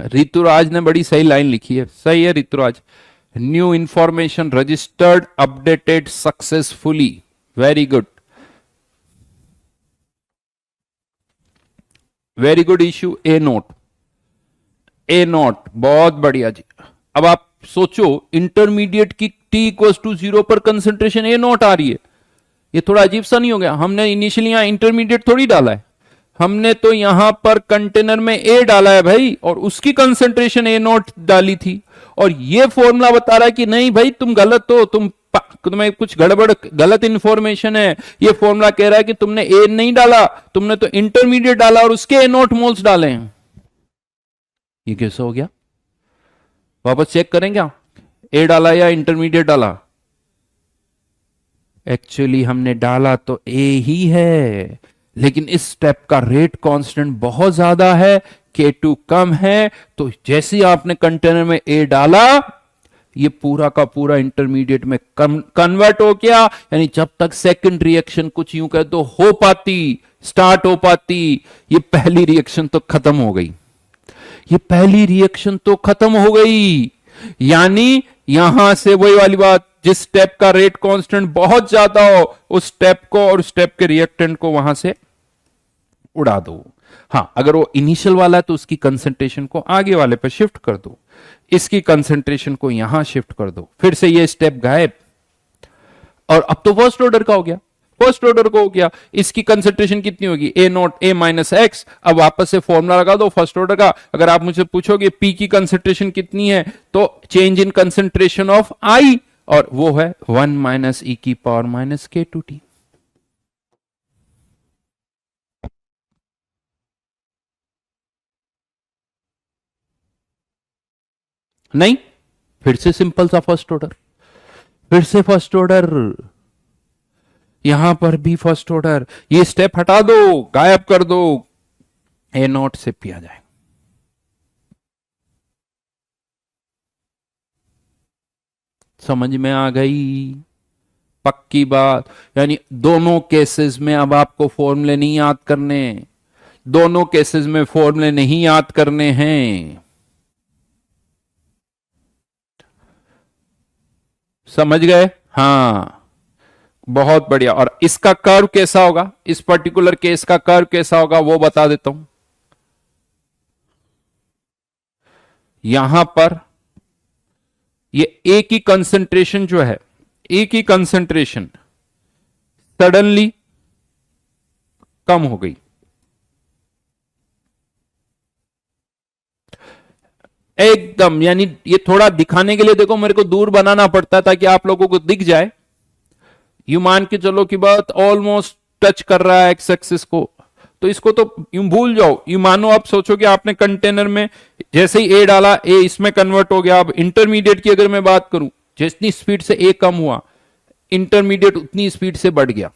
ऋतुराज ने बड़ी सही लाइन लिखी है, सही है Ruturaj. New information registered updated successfully, very good, very good issue. A note, a not, बहुत बढ़िया जी। अब आप सोचो इंटरमीडिएट की T इक्वल्स टू 0 पर कंसंट्रेशन ए नॉट आ रही है, ये थोड़ा अजीब सा नहीं हो गया? हमने इनिशियली यहां इंटरमीडिएट थोड़ी डाला है, हमने तो यहां पर कंटेनर में ए डाला है भाई, और उसकी कंसंट्रेशन ए नॉट डाली थी, और ये फॉर्मूला बता रहा है कि नहीं भाई तुम गलत हो, तुम्हें कुछ गड़बड़ गलत इंफॉर्मेशन है। ये फॉर्मूला कह रहा है कि तुमने ए नहीं डाला, तुमने तो इंटरमीडिएट डाला और उसके ए नॉट मोल्स डाले हैं। ये कैसे हो गया? वापस चेक करें क्या, ए डाला या इंटरमीडिएट डाला? एक्चुअली हमने डाला तो ए ही है, लेकिन इस स्टेप का रेट कांस्टेंट बहुत ज्यादा है, K2 कम है, तो जैसे ही आपने कंटेनर में ए डाला ये पूरा का पूरा इंटरमीडिएट में कन्वर्ट हो गया। यानी जब तक सेकंड रिएक्शन कुछ यूं कह दो हो पाती, स्टार्ट हो पाती, ये पहली रिएक्शन तो खत्म हो गई, ये पहली रिएक्शन तो खत्म हो गई। यानी यहां से वही वाली बात, जिस स्टेप का रेट कांस्टेंट बहुत ज्यादा हो उस स्टेप को और स्टेप के रिएक्टेंट को वहां से उड़ा दो। हां, अगर वो इनिशियल वाला है तो उसकी कंसंट्रेशन को आगे वाले पर शिफ्ट कर दो, इसकी कंसंट्रेशन को यहां शिफ्ट कर दो, फिर से ये स्टेप गायब। और अब तो फर्स्ट ऑर्डर का हो गया, फर्स्ट ऑर्डर को हो गया। इसकी कंसंट्रेशन कितनी होगी, ए नॉट ए माइनस एक्स। अब वापस से फॉर्मूला लगा दो फर्स्ट ऑर्डर का। अगर आप मुझसे पूछोगे पी की कंसंट्रेशन कितनी है, तो चेंज इन कंसंट्रेशन ऑफ आई, और वो है 1 माइनस ई की पावर माइनस K2T। नहीं, फिर से सिंपल सा फर्स्ट ऑर्डर, फिर से फर्स्ट ऑर्डर, यहां पर भी फर्स्ट ऑर्डर। ये स्टेप हटा दो, गायब कर दो, ए नॉट से पी आ जाए। समझ में आ गई? पक्की बात। यानी दोनों केसेस में अब आपको फॉर्मूले नहीं याद करने, दोनों केसेस में फॉर्मूले नहीं याद करने हैं। समझ गए? हां, बहुत बढ़िया। और इसका कर्व कैसा होगा, इस पर्टिकुलर केस का कर्व कैसा होगा वो बता देता हूं। यहां पर ये ए की कंसंट्रेशन जो है, ए की कंसंट्रेशन सडनली कम हो गई, एकदम। यानी ये थोड़ा दिखाने के लिए देखो मेरे को दूर बनाना पड़ता ताकि आप लोगों को दिख जाए। यू मान के चलो कि बात ऑलमोस्ट टच कर रहा है एक्स एक्सिस को, तो इसको तो यूं भूल जाओ। यू मानो आप सोचो कि आपने कंटेनर में जैसे ही ए डाला, ए इसमें कन्वर्ट हो गया। अब इंटरमीडिएट की अगर मैं बात करूं, जितनी स्पीड से ए कम हुआ, इंटरमीडिएट उतनी स्पीड से बढ़ गया।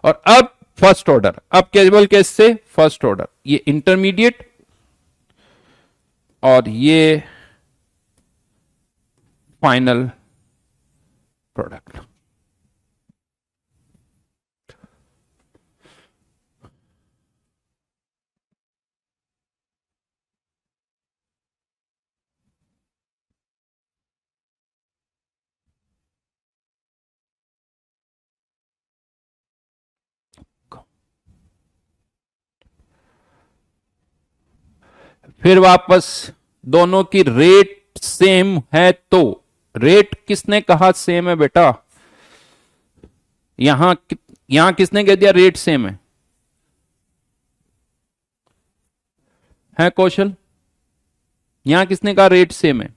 और अब फर्स्ट ऑर्डर, अब केवल केस से फर्स्ट ऑर्डर, ये इंटरमीडिएट और ये फाइनल प्रोडक्ट। फिर वापस दोनों की रेट सेम है, तो रेट किसने कहा सेम है बेटा? यहां किसने कह दिया रेट सेम है कौशल? यहां किसने कहा रेट सेम है?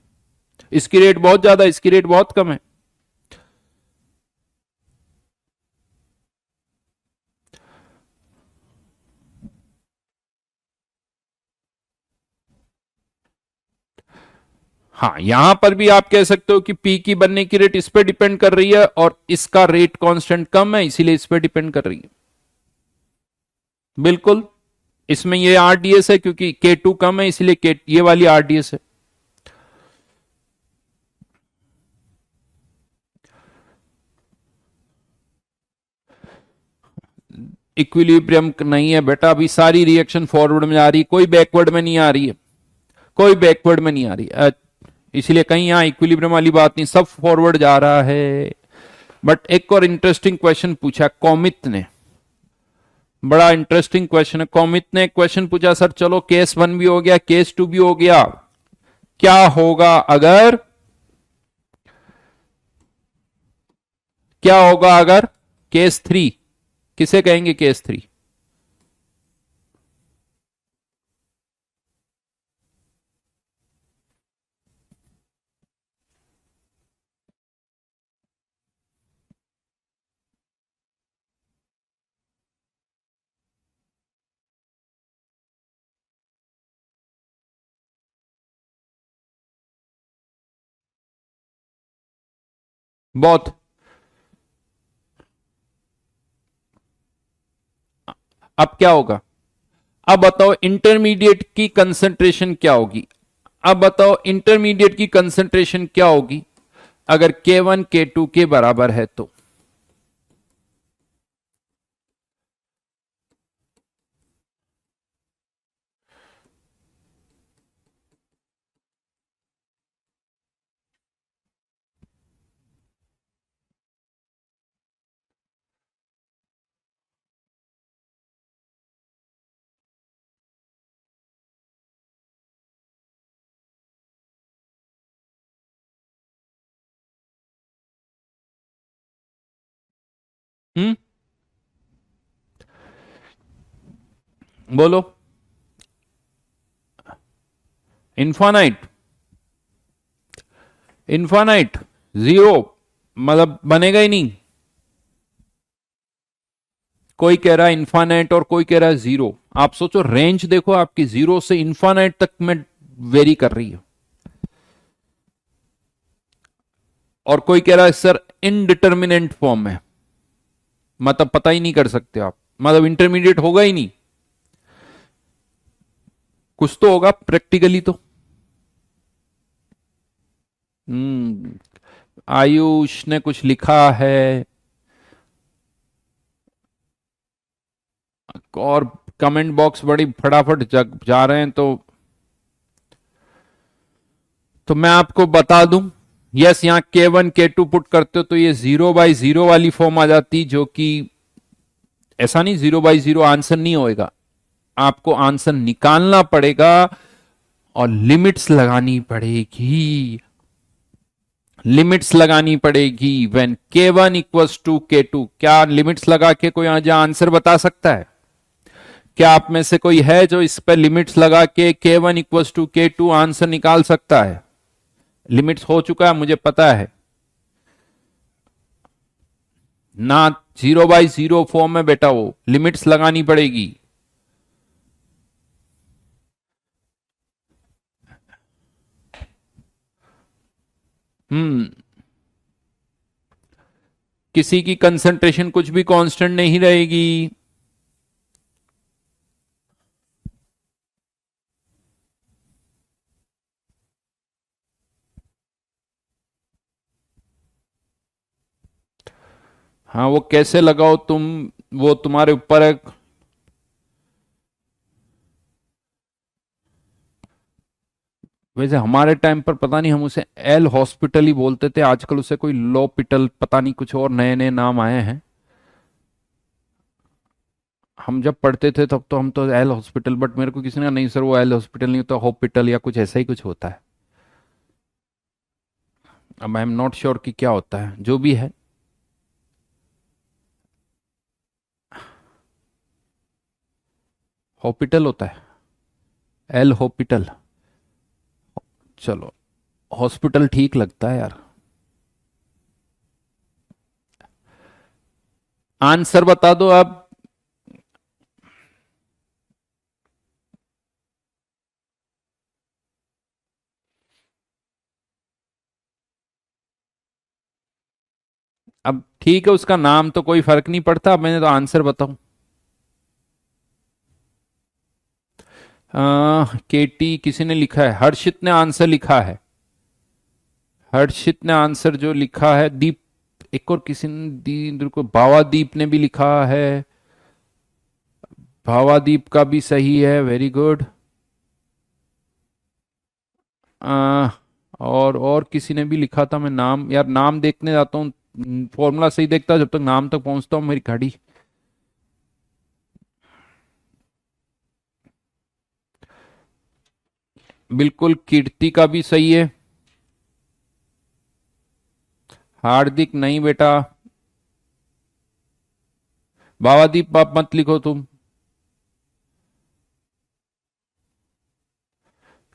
इसकी रेट बहुत ज्यादा, इसकी रेट बहुत कम है। हाँ, यहां पर भी आप कह सकते हो कि पी की बनने की रेट इस पे डिपेंड कर रही है और इसका रेट कांस्टेंट कम है, इसीलिए इस पे डिपेंड कर रही है। बिल्कुल, इसमें ये आरडीएस है क्योंकि K2 कम है, इसलिए ये वाली आरडीएस है। इक्विलिब्रियम नहीं है बेटा, अभी सारी रिएक्शन फॉरवर्ड में आ रही, कोई बैकवर्ड में नहीं आ रही है, कोई बैकवर्ड में नहीं आ रही, इसलिए कहीं यहां इक्विलिब्रियम वाली बात नहीं, सब फॉरवर्ड जा रहा है। बट एक और इंटरेस्टिंग क्वेश्चन पूछा कौमित ने, बड़ा इंटरेस्टिंग क्वेश्चन है। कौमित ने एक क्वेश्चन पूछा, सर चलो केस 1 भी हो गया, केस 2 भी हो गया, क्या होगा अगर, क्या होगा अगर केस 3, किसे कहेंगे केस 3? बहुत। अब क्या होगा? अब बताओ इंटरमीडिएट की कंसंट्रेशन क्या होगी? अब बताओ इंटरमीडिएट की कंसंट्रेशन क्या होगी अगर K1 K2 के बराबर है तो? हम्म, बोलो। इन्फानाइट? इन्फानाइट जीरो मतलब बनेगा ही नहीं। कोई कह रहा है इन्फानाइट और कोई कह रहा है जीरो। आप सोचो, रेंज देखो आपकी, जीरो से इन्फानाइट तक में वेरी कर रही है। और कोई कह रहा है सर इनडिटर्मिनेंट फॉर्म है, मतलब पता ही नहीं कर सकते आप, मतलब इंटरमीडिएट होगा ही नहीं। कुछ तो होगा प्रैक्टिकली तो। हम्म। आयुष ने कुछ लिखा है और कमेंट बॉक्स बड़ी फटाफट जा रहे हैं, तो मैं आपको बता दूं। यस, यहां K1 K2 पुट करते हो तो ये 0/0 वाली फॉर्म आ जाती, जो कि ऐसा नहीं 0/0 आंसर नहीं होएगा। आपको आंसर निकालना पड़ेगा और लिमिट्स लगानी पड़ेगी। लिमिट्स लगानी पड़ेगी when K1 equals to K2। क्या लिमिट्स लगा के कोई आज आंसर बता सकता है? क्या आप में से कोई है जो इस पर लिमिट्स लगा के K1 equals to K2 answer निकाल सकता है? लिमिट्स हो चुका है, मुझे पता है ना। 0/0 फॉर्म में बेटा, वो लिमिट्स लगानी पड़ेगी। हम्म। किसी की कंसंट्रेशन कुछ भी कांस्टेंट नहीं रहेगी। हाँ, वो कैसे लगाओ तुम, वो तुम्हारे ऊपर है। वैसे हमारे टाइम पर पता नहीं, हम उसे एल हॉस्पिटल ही बोलते थे, आजकल उसे कोई लॉपिटल पता नहीं, कुछ और नए नए नाम आए हैं। हम जब पढ़ते थे तब तो हम तो एल हॉस्पिटल, बट मेरे को किसी ने कहा नहीं सर वो एल हॉस्पिटल नहीं होता, हॉस्पिटल या कुछ ऐसा ही कुछ होता है। अब आई एम नॉट श्योर कि क्या होता है, जो भी है। हॉस्पिटल होता है, एल हॉस्पिटल। चलो, हॉस्पिटल ठीक लगता है यार। आंसर बता दो अब। अब ठीक है, उसका नाम तो कोई फर्क नहीं पड़ता, अब मैंने तो आंसर बताऊं। केटी किसी ने लिखा है, हर्षित ने आंसर लिखा है। हर्षित ने आंसर जो लिखा है, दीप, एक और किसी ने दी को, भावादीप ने भी लिखा है। भावादीप का भी सही है, वेरी गुड। और किसी ने भी लिखा था, मैं नाम यार नाम देखने जाता हूँ, फॉर्मूला सही देखता जब तक नाम तक पहुंचता हूँ मेरी घड़ी। बिल्कुल, कीर्ति का भी सही है। हार्दिक नहीं बेटा। भावादीप आप मत लिखो तुम।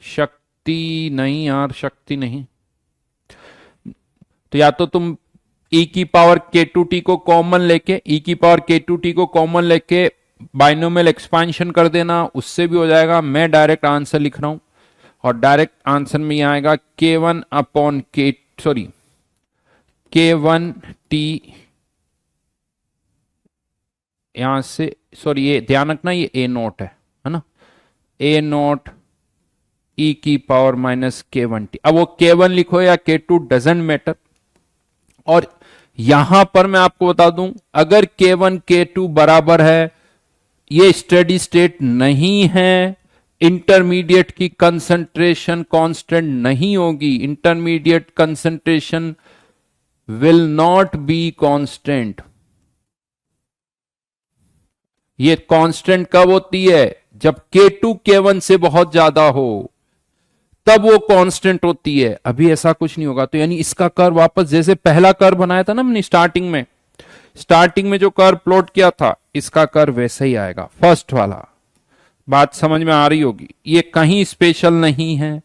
शक्ति नहीं यार, शक्ति नहीं। तो या तो तुम e⁻k2t को कॉमन लेके, e⁻k2t को कॉमन लेके बाइनोमियल एक्सपांशन कर देना, उससे भी हो जाएगा। मैं डायरेक्ट आंसर लिख रहा हूं और डायरेक्ट आंसर में आएगा K1 upon K, sorry K1T, यहां से सॉरी ये ध्यान रखना ये A नोट है ना, A नोट e की पावर माइनस K1T। अब वो K1 लिखो या K2 डजेंट मैटर। और यहां पर मैं आपको बता दूं, अगर K1 K2 बराबर है, ये स्टेडी स्टेट नहीं है, इंटरमीडिएट की कंसंट्रेशन कांस्टेंट नहीं होगी, intermediate concentration will not be constant. ये कांस्टेंट कब होती है? जब K2 K1 से बहुत ज्यादा हो, तब वो कांस्टेंट होती है। अभी ऐसा कुछ नहीं होगा। तो यानी इसका कर्व वापस जैसे पहला कर्व बनाया था ना हमने स्टार्टिंग में जो कर्व प्लॉट किया था, इसका कर्व वैसे ही आएगा, फर्स्ट वाला। बात समझ में आ रही होगी। ये कहीं स्पेशल नहीं है,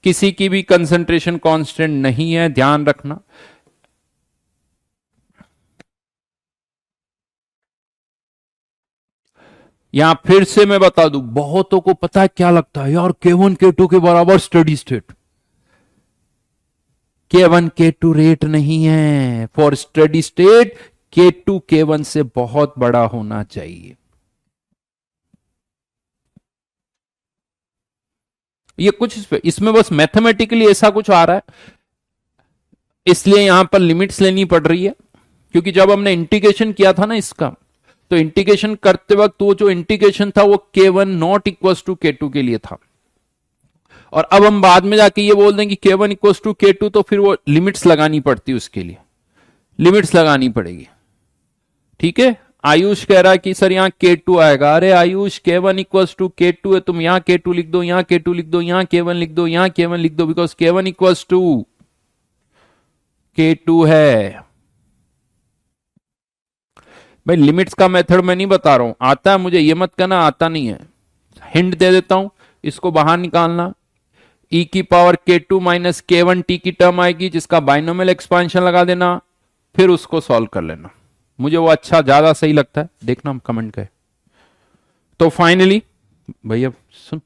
किसी की भी कंसंट्रेशन कांस्टेंट नहीं है, ध्यान रखना। यहां फिर से मैं बता दूं, बहुतों को पता है क्या लगता है, यार K1 K2 के बराबर steady state. K1 K2 rate नहीं है for steady state, K2 K1 से बहुत बड़ा होना चाहिए। ये कुछ इसमें बस मैथमेटिकली ऐसा कुछ आ रहा है, इसलिए यहां पर लिमिट्स लेनी पड़ रही है। क्योंकि जब हमने इंटीग्रेशन किया था ना इसका, तो इंटीग्रेशन करते वक्त वो जो इंटीग्रेशन था वो K1 not equal to K2 के लिए था। और अब हम बाद में जाके ये बोल दें कि K1 इक्वल टू K2, तो फिर वो लिमिट्स लगानी पड़ती है, उसके लिए लिमिट्स लगानी पड़ेगी। ठीक है। आयुष कह रहा है कि सर यहां K2 आएगा। अरे Ayush, K1 equal to K2 है, तुम यहां K2 लिख दो, यहां K2 लिख दो, यहां K1 लिख दो, यहां K1 लिख दो, because K1 equal to K2 है। भाई लिमिट्स का मेथड मैं नहीं बता रहा हूं, आता है मुझे, ये मत कहना आता नहीं है। हिंट दे देता हूं, इसको बाहर निकालना। e की पावर K2 माइनस K1T की टर्म आएगी, जिसका बाइनोमियल एक्सपांशन लगा देना, फिर उसको सॉल्व कर लेना। मुझे वो अच्छा ज्यादा सही लगता है, देखना हम कमेंट करें। तो फाइनली भैया सुन,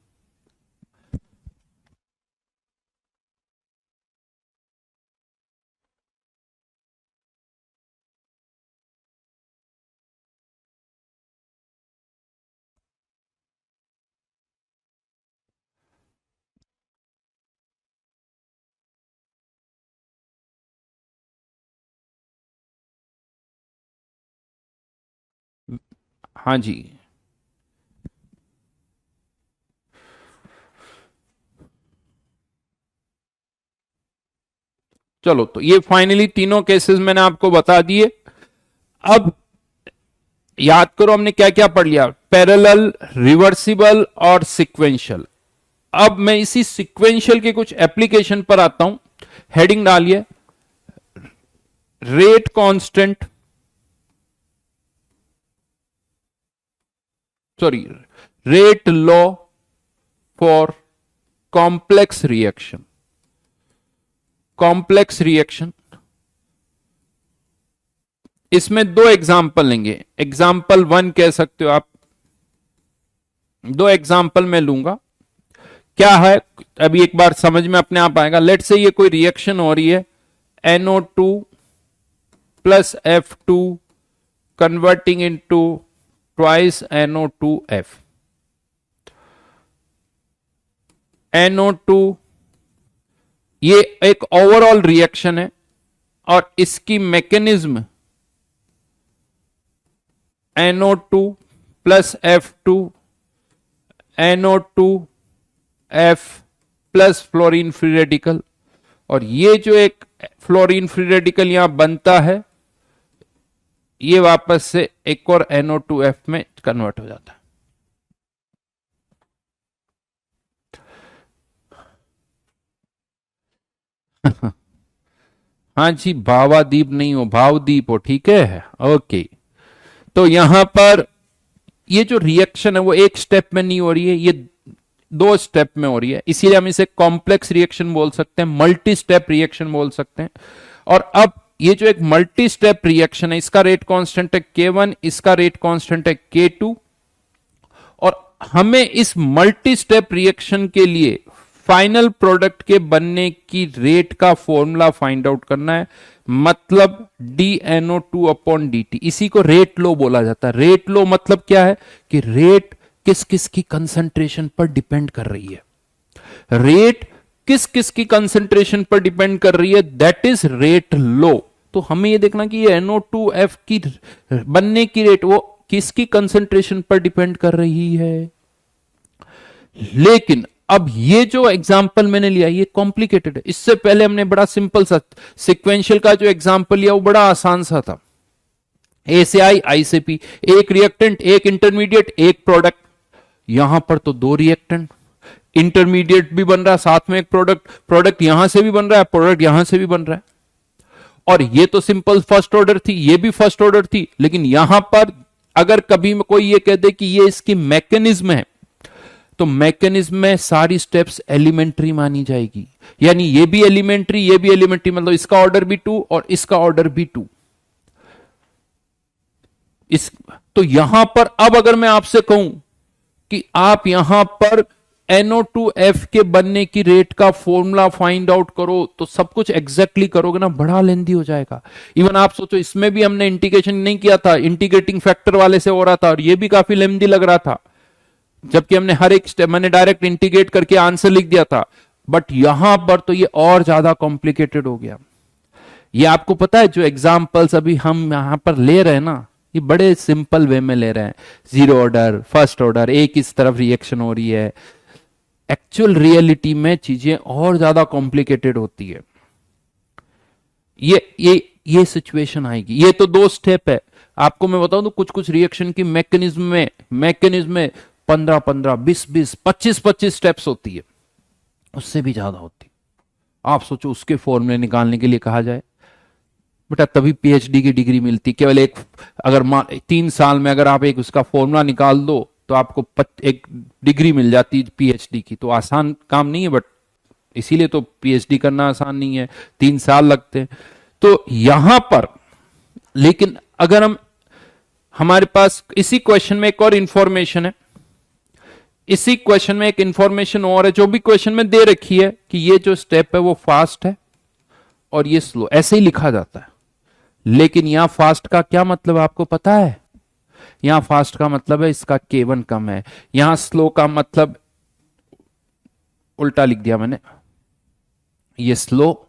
हाँ जी, चलो तो ये फाइनली तीनों केसेस मैंने आपको बता दिए। अब याद करो हमने क्या क्या पढ़ लिया, पैरेलल, रिवर्सिबल और सिक्वेंशियल। अब मैं इसी सिक्वेंशियल के कुछ एप्लीकेशन पर आता हूं। हेडिंग डालिए, rate constant, sorry rate law for complex reaction. Complex reaction, इसमें दो एग्जाम्पल लेंगे। एग्जाम्पल 1 कह सकते हो आप, दो एग्जाम्पल मैं लूंगा। क्या है अभी एक बार समझ में अपने आप आएगा। लेट से ये कोई रिएक्शन हो रही है, NO2 plus F2 converting into twice NO2F। NO2 ये एक ओवरऑल रिएक्शन है और इसकी mechanism NO2 plus F2 NO2F plus fluorine free radical. और ये जो एक फ्लोरीन फ्री रेडिकल यहां बनता है, ये वापस से एक और NO2F में कन्वर्ट हो जाता है। हाँ जी, भावादीप नहीं हो, भावदीप हो, ठीक है, ओके। तो यहां पर ये जो रिएक्शन है वो एक स्टेप में नहीं हो रही है, ये दो स्टेप में हो रही है, इसीलिए हम इसे कॉम्प्लेक्स रिएक्शन बोल सकते हैं, मल्टी स्टेप रिएक्शन बोल सकते हैं। और अब ये जो एक मल्टी स्टेप रिएक्शन है, इसका रेट कांस्टेंट है K1, इसका रेट कांस्टेंट है K2। और हमें इस मल्टी स्टेप रिएक्शन के लिए फाइनल प्रोडक्ट के बनने की रेट का फॉर्मूला फाइंड आउट करना है, मतलब DNO2 अपॉन dt। इसी को रेट लो बोला जाता है। रेट लो मतलब क्या है कि रेट किस किस की कंसंट्रेशन पर डिपेंड कर रही है, रेट किस किस की कंसंट्रेशन पर डिपेंड कर रही है, दैट इज रेट लो। तो हमें ये देखना कि ये NO2F की बनने की रेट वो किसकी कंसंट्रेशन पर डिपेंड कर रही है। लेकिन अब ये जो एग्जाम्पल मैंने लिया ये कॉम्प्लिकेटेड है। इससे पहले हमने बड़ा सिंपल सा सिक्वेंशियल का जो एग्जाम्पल लिया वो बड़ा आसान सा था। ए से आई से पी, एक रिएक्टेंट, एक इंटरमीडिएट, एक प्रोडक्ट। यहां पर तो दो रिएक्टेंट, इंटरमीडिएट भी बन रहा है, साथ में एक प्रोडक्ट, प्रोडक्ट यहां से भी बन रहा है, प्रोडक्ट यहां से भी बन रहा है। और ये तो सिंपल फर्स्ट ऑर्डर थी, ये भी फर्स्ट ऑर्डर थी। लेकिन यहां पर अगर कभी कोई ये कह दे कि ये इसकी मैकेनिज्म है, तो मैकेनिज्म में सारी स्टेप्स एलिमेंट्री मानी जाएगी। यानी ये भी एलिमेंट्री, ये भी एलिमेंट्री, मतलब इसका ऑर्डर भी 2 और इसका ऑर्डर भी 2। तो यहां पर अब अगर मैं आपसे कहूं कि आप यहां पर NO2F के बनने की रेट का फॉर्मूला फाइंड आउट करो, तो सब कुछ एग्जैक्टली करोगे ना, बड़ा लेंदी हो जाएगा। इवन आप सोचो, इसमें भी हमने इंटीग्रेशन नहीं किया था, इंटीग्रेटिंग फैक्टर वाले से हो रहा था और ये भी काफी लेंदी लग रहा था, जबकि हमने हर एक स्टेप मैंने डायरेक्ट इंटीग्रेट करके आंसर लिख दिया था। बट यहां पर तो ये और ज्यादा कॉम्प्लिकेटेड हो गया। ये आपको पता है जो एग्जाम्पल्स अभी हम यहां पर ले रहे हैं ना, ये बड़े सिंपल वे में ले रहे हैं। 0 ऑर्डर, फर्स्ट ऑर्डर, एक इस तरफ रिएक्शन हो रही है। एक्चुअल रियलिटी में चीजें और ज्यादा कॉम्प्लिकेटेड होती है। ये सिचुएशन आएगी। ये तो 2 स्टेप है। आपको मैं बताऊं तो कुछ कुछ रिएक्शन की मैकेनिज्म में 15-15, 20-20, 25-25 स्टेप्स होती है, उससे भी ज्यादा होती है। आप सोचो उसके फॉर्मूले निकालने के लिए कहा जाए, बेटा तभी PhD की डिग्री मिलती। केवल एक, अगर 3 साल में अगर आप एक उसका फॉर्मूला निकाल दो तो आपको एक डिग्री मिल जाती PhD की। तो आसान काम नहीं है, बट इसीलिए तो PhD करना आसान नहीं है, 3 साल लगते हैं। तो यहां पर लेकिन अगर हमारे पास इसी क्वेश्चन में एक और इंफॉर्मेशन है, इसी क्वेश्चन में एक इंफॉर्मेशन और है जो भी क्वेश्चन में दे रखी है कि ये जो स्टेप है वो फास्ट है और ये स्लो, ऐसे ही लिखा जाता है। लेकिन यहां फास्ट का क्या मतलब आपको पता है? यहां फास्ट का मतलब है इसका K1 कम है, यहां स्लो का मतलब उल्टा लिख दिया मैंने, ये स्लो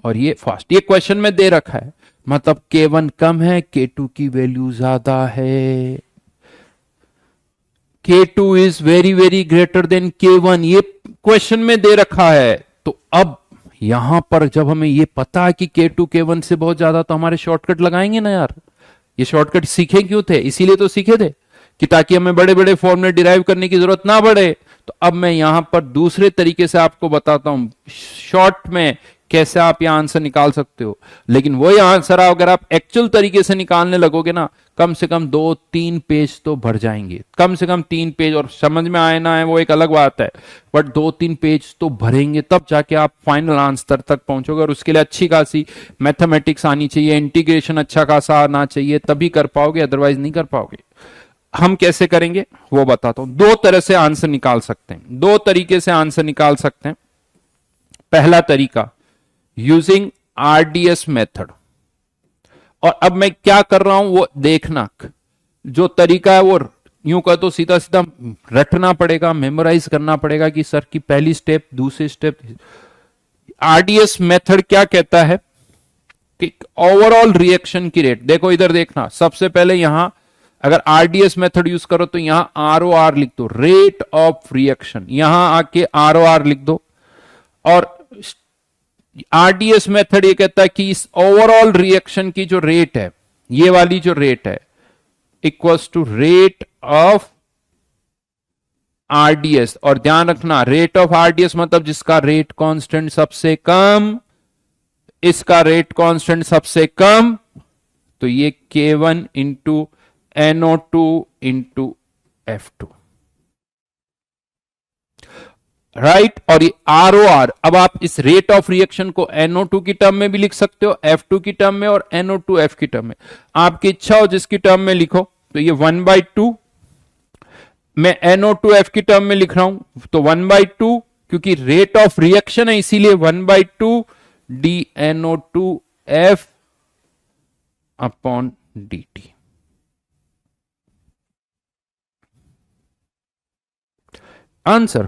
और ये फास्ट। ये क्वेश्चन में दे रखा है, मतलब K1 कम है, K2 की वैल्यू ज्यादा है। K2 is very very greater than K1, ये क्वेश्चन में दे रखा है। तो अब यहां पर जब हमें ये पता है कि K2 K1 से बहुत ज्यादा, तो हमारे शॉर्टकट लगाएंगे ना यार। ये शॉर्टकट सीखे क्यों थे? इसीलिए तो सीखे थे कि ताकि हमें बड़े बड़े फॉर्मूले डिराइव करने की जरूरत ना पड़े। तो अब मैं यहां पर दूसरे तरीके से आपको बताता हूं शॉर्ट में कैसे आप यह आंसर निकाल सकते हो। लेकिन वही आंसर अगर आप एक्चुअल तरीके से निकालने लगोगे ना, कम से कम 2-3 पेज तो भर जाएंगे, कम से कम 3 पेज। और समझ में आए ना है वो एक अलग बात है, बट 2-3 पेज तो भरेंगे, तब जाके आप फाइनल आंसर तक पहुंचोगे। और उसके लिए अच्छी खासी मैथमेटिक्स आनी चाहिए, इंटीग्रेशन अच्छा खासा आना चाहिए, तभी कर पाओगे, अदरवाइज नहीं कर पाओगे। हम कैसे करेंगे वो बताता हूं। 2 तरह से आंसर निकाल सकते हैं, 2 तरीके से आंसर निकाल सकते हैं। पहला तरीका यूजिंग RDS मेथड। और अब मैं क्या कर रहा हूं वो देखना। जो तरीका है वो यूं कह तो सीधा सीधा रटना पड़ेगा, मेमोराइज करना पड़ेगा कि सर की पहली स्टेप, दूसरी स्टेप। RDS मेथड क्या कहता है कि ओवरऑल रिएक्शन की रेट, देखो इधर देखना, सबसे पहले यहां अगर RDS मेथड यूज करो तो यहां ROR लिख दो, रेट ऑफ रिएक्शन, यहां आके ROR लिख दो। और RDS मेथड ये कहता है कि इस ओवरऑल रिएक्शन की जो रेट है, ये वाली जो रेट है, equals to rate of RDS। और ध्यान रखना रेट ऑफ RDS मतलब जिसका रेट कांस्टेंट सबसे कम, इसका रेट कांस्टेंट सबसे कम, तो ये K1 into NO2 into F2, right. और ये ROR, अब आप इस रेट ऑफ रिएक्शन को NO2 की टर्म में भी लिख सकते हो, F2 की टर्म में और NO2F की टर्म में, आपकी इच्छा हो जिसकी टर्म में लिखो। तो ये 1/2 मैं NO2F की टर्म में लिख रहा हूं, तो 1/2, क्योंकि रेट ऑफ रिएक्शन है, इसीलिए 1/2 DNO2F अपॉन dt। आंसर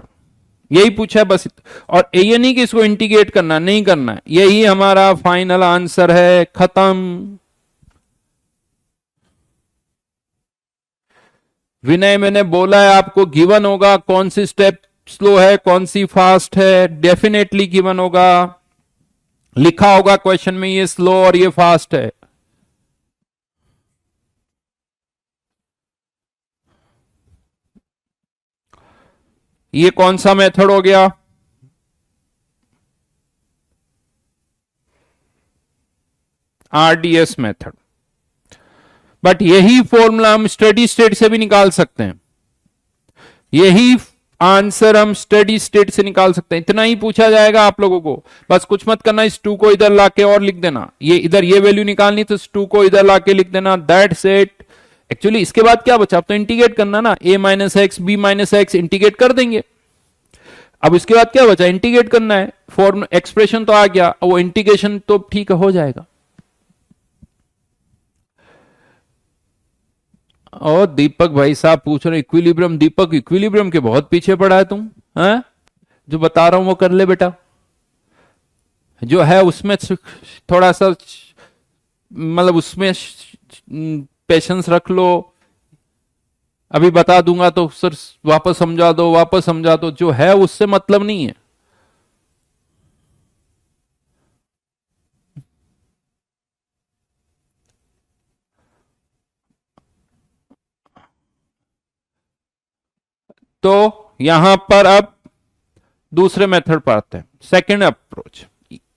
यही पूछा है बस। और ये नहीं कि इसको इंटीग्रेट करना, नहीं करना है, यही हमारा फाइनल आंसर है, खत्म। विनय, मैंने बोला है आपको गिवन होगा कौन सी स्टेप स्लो है कौन सी फास्ट है, डेफिनेटली गिवन होगा, लिखा होगा क्वेश्चन में ये स्लो और ये फास्ट है। ये कौन सा मेथड हो गया? RDS method. बट यही फॉर्मूला हम स्टडी स्टेट से भी निकाल सकते हैं, यही आंसर हम स्टडी स्टेट से निकाल सकते हैं। इतना ही पूछा जाएगा आप लोगों को, बस कुछ मत करना, इस 2 को इधर लाके और लिख देना, ये इधर ये वैल्यू निकालनी तो इस 2 को इधर लाके लिख देना, दैट्स इट। एक्चुअली इसके बाद क्या बचा, अब तो इंटीग्रेट करना ना, a minus x b minus x integrate कर देंगे। अब इसके बाद क्या बचा, इंटीग्रेट करना है, फॉर्म एक्सप्रेशन तो आ गया, वो इंटीग्रेशन तो ठीक हो जाएगा। और दीपक भाई साहब पूछ रहे इक्विलिब्रियम, दीपक इक्विलिब्रियम के बहुत पीछे पड़ा है तुम, हैं? जो बता रहा हूं वो कर ले बेटा, जो है उसमें थोड़ा सा मतलब उसमें पेशेंस रख लो, अभी बता दूंगा तो सर वापस समझा दो वापस समझा दो, जो है उससे मतलब नहीं है। तो यहां पर अब दूसरे मेथड पर आते हैं, सेकेंड अप्रोच।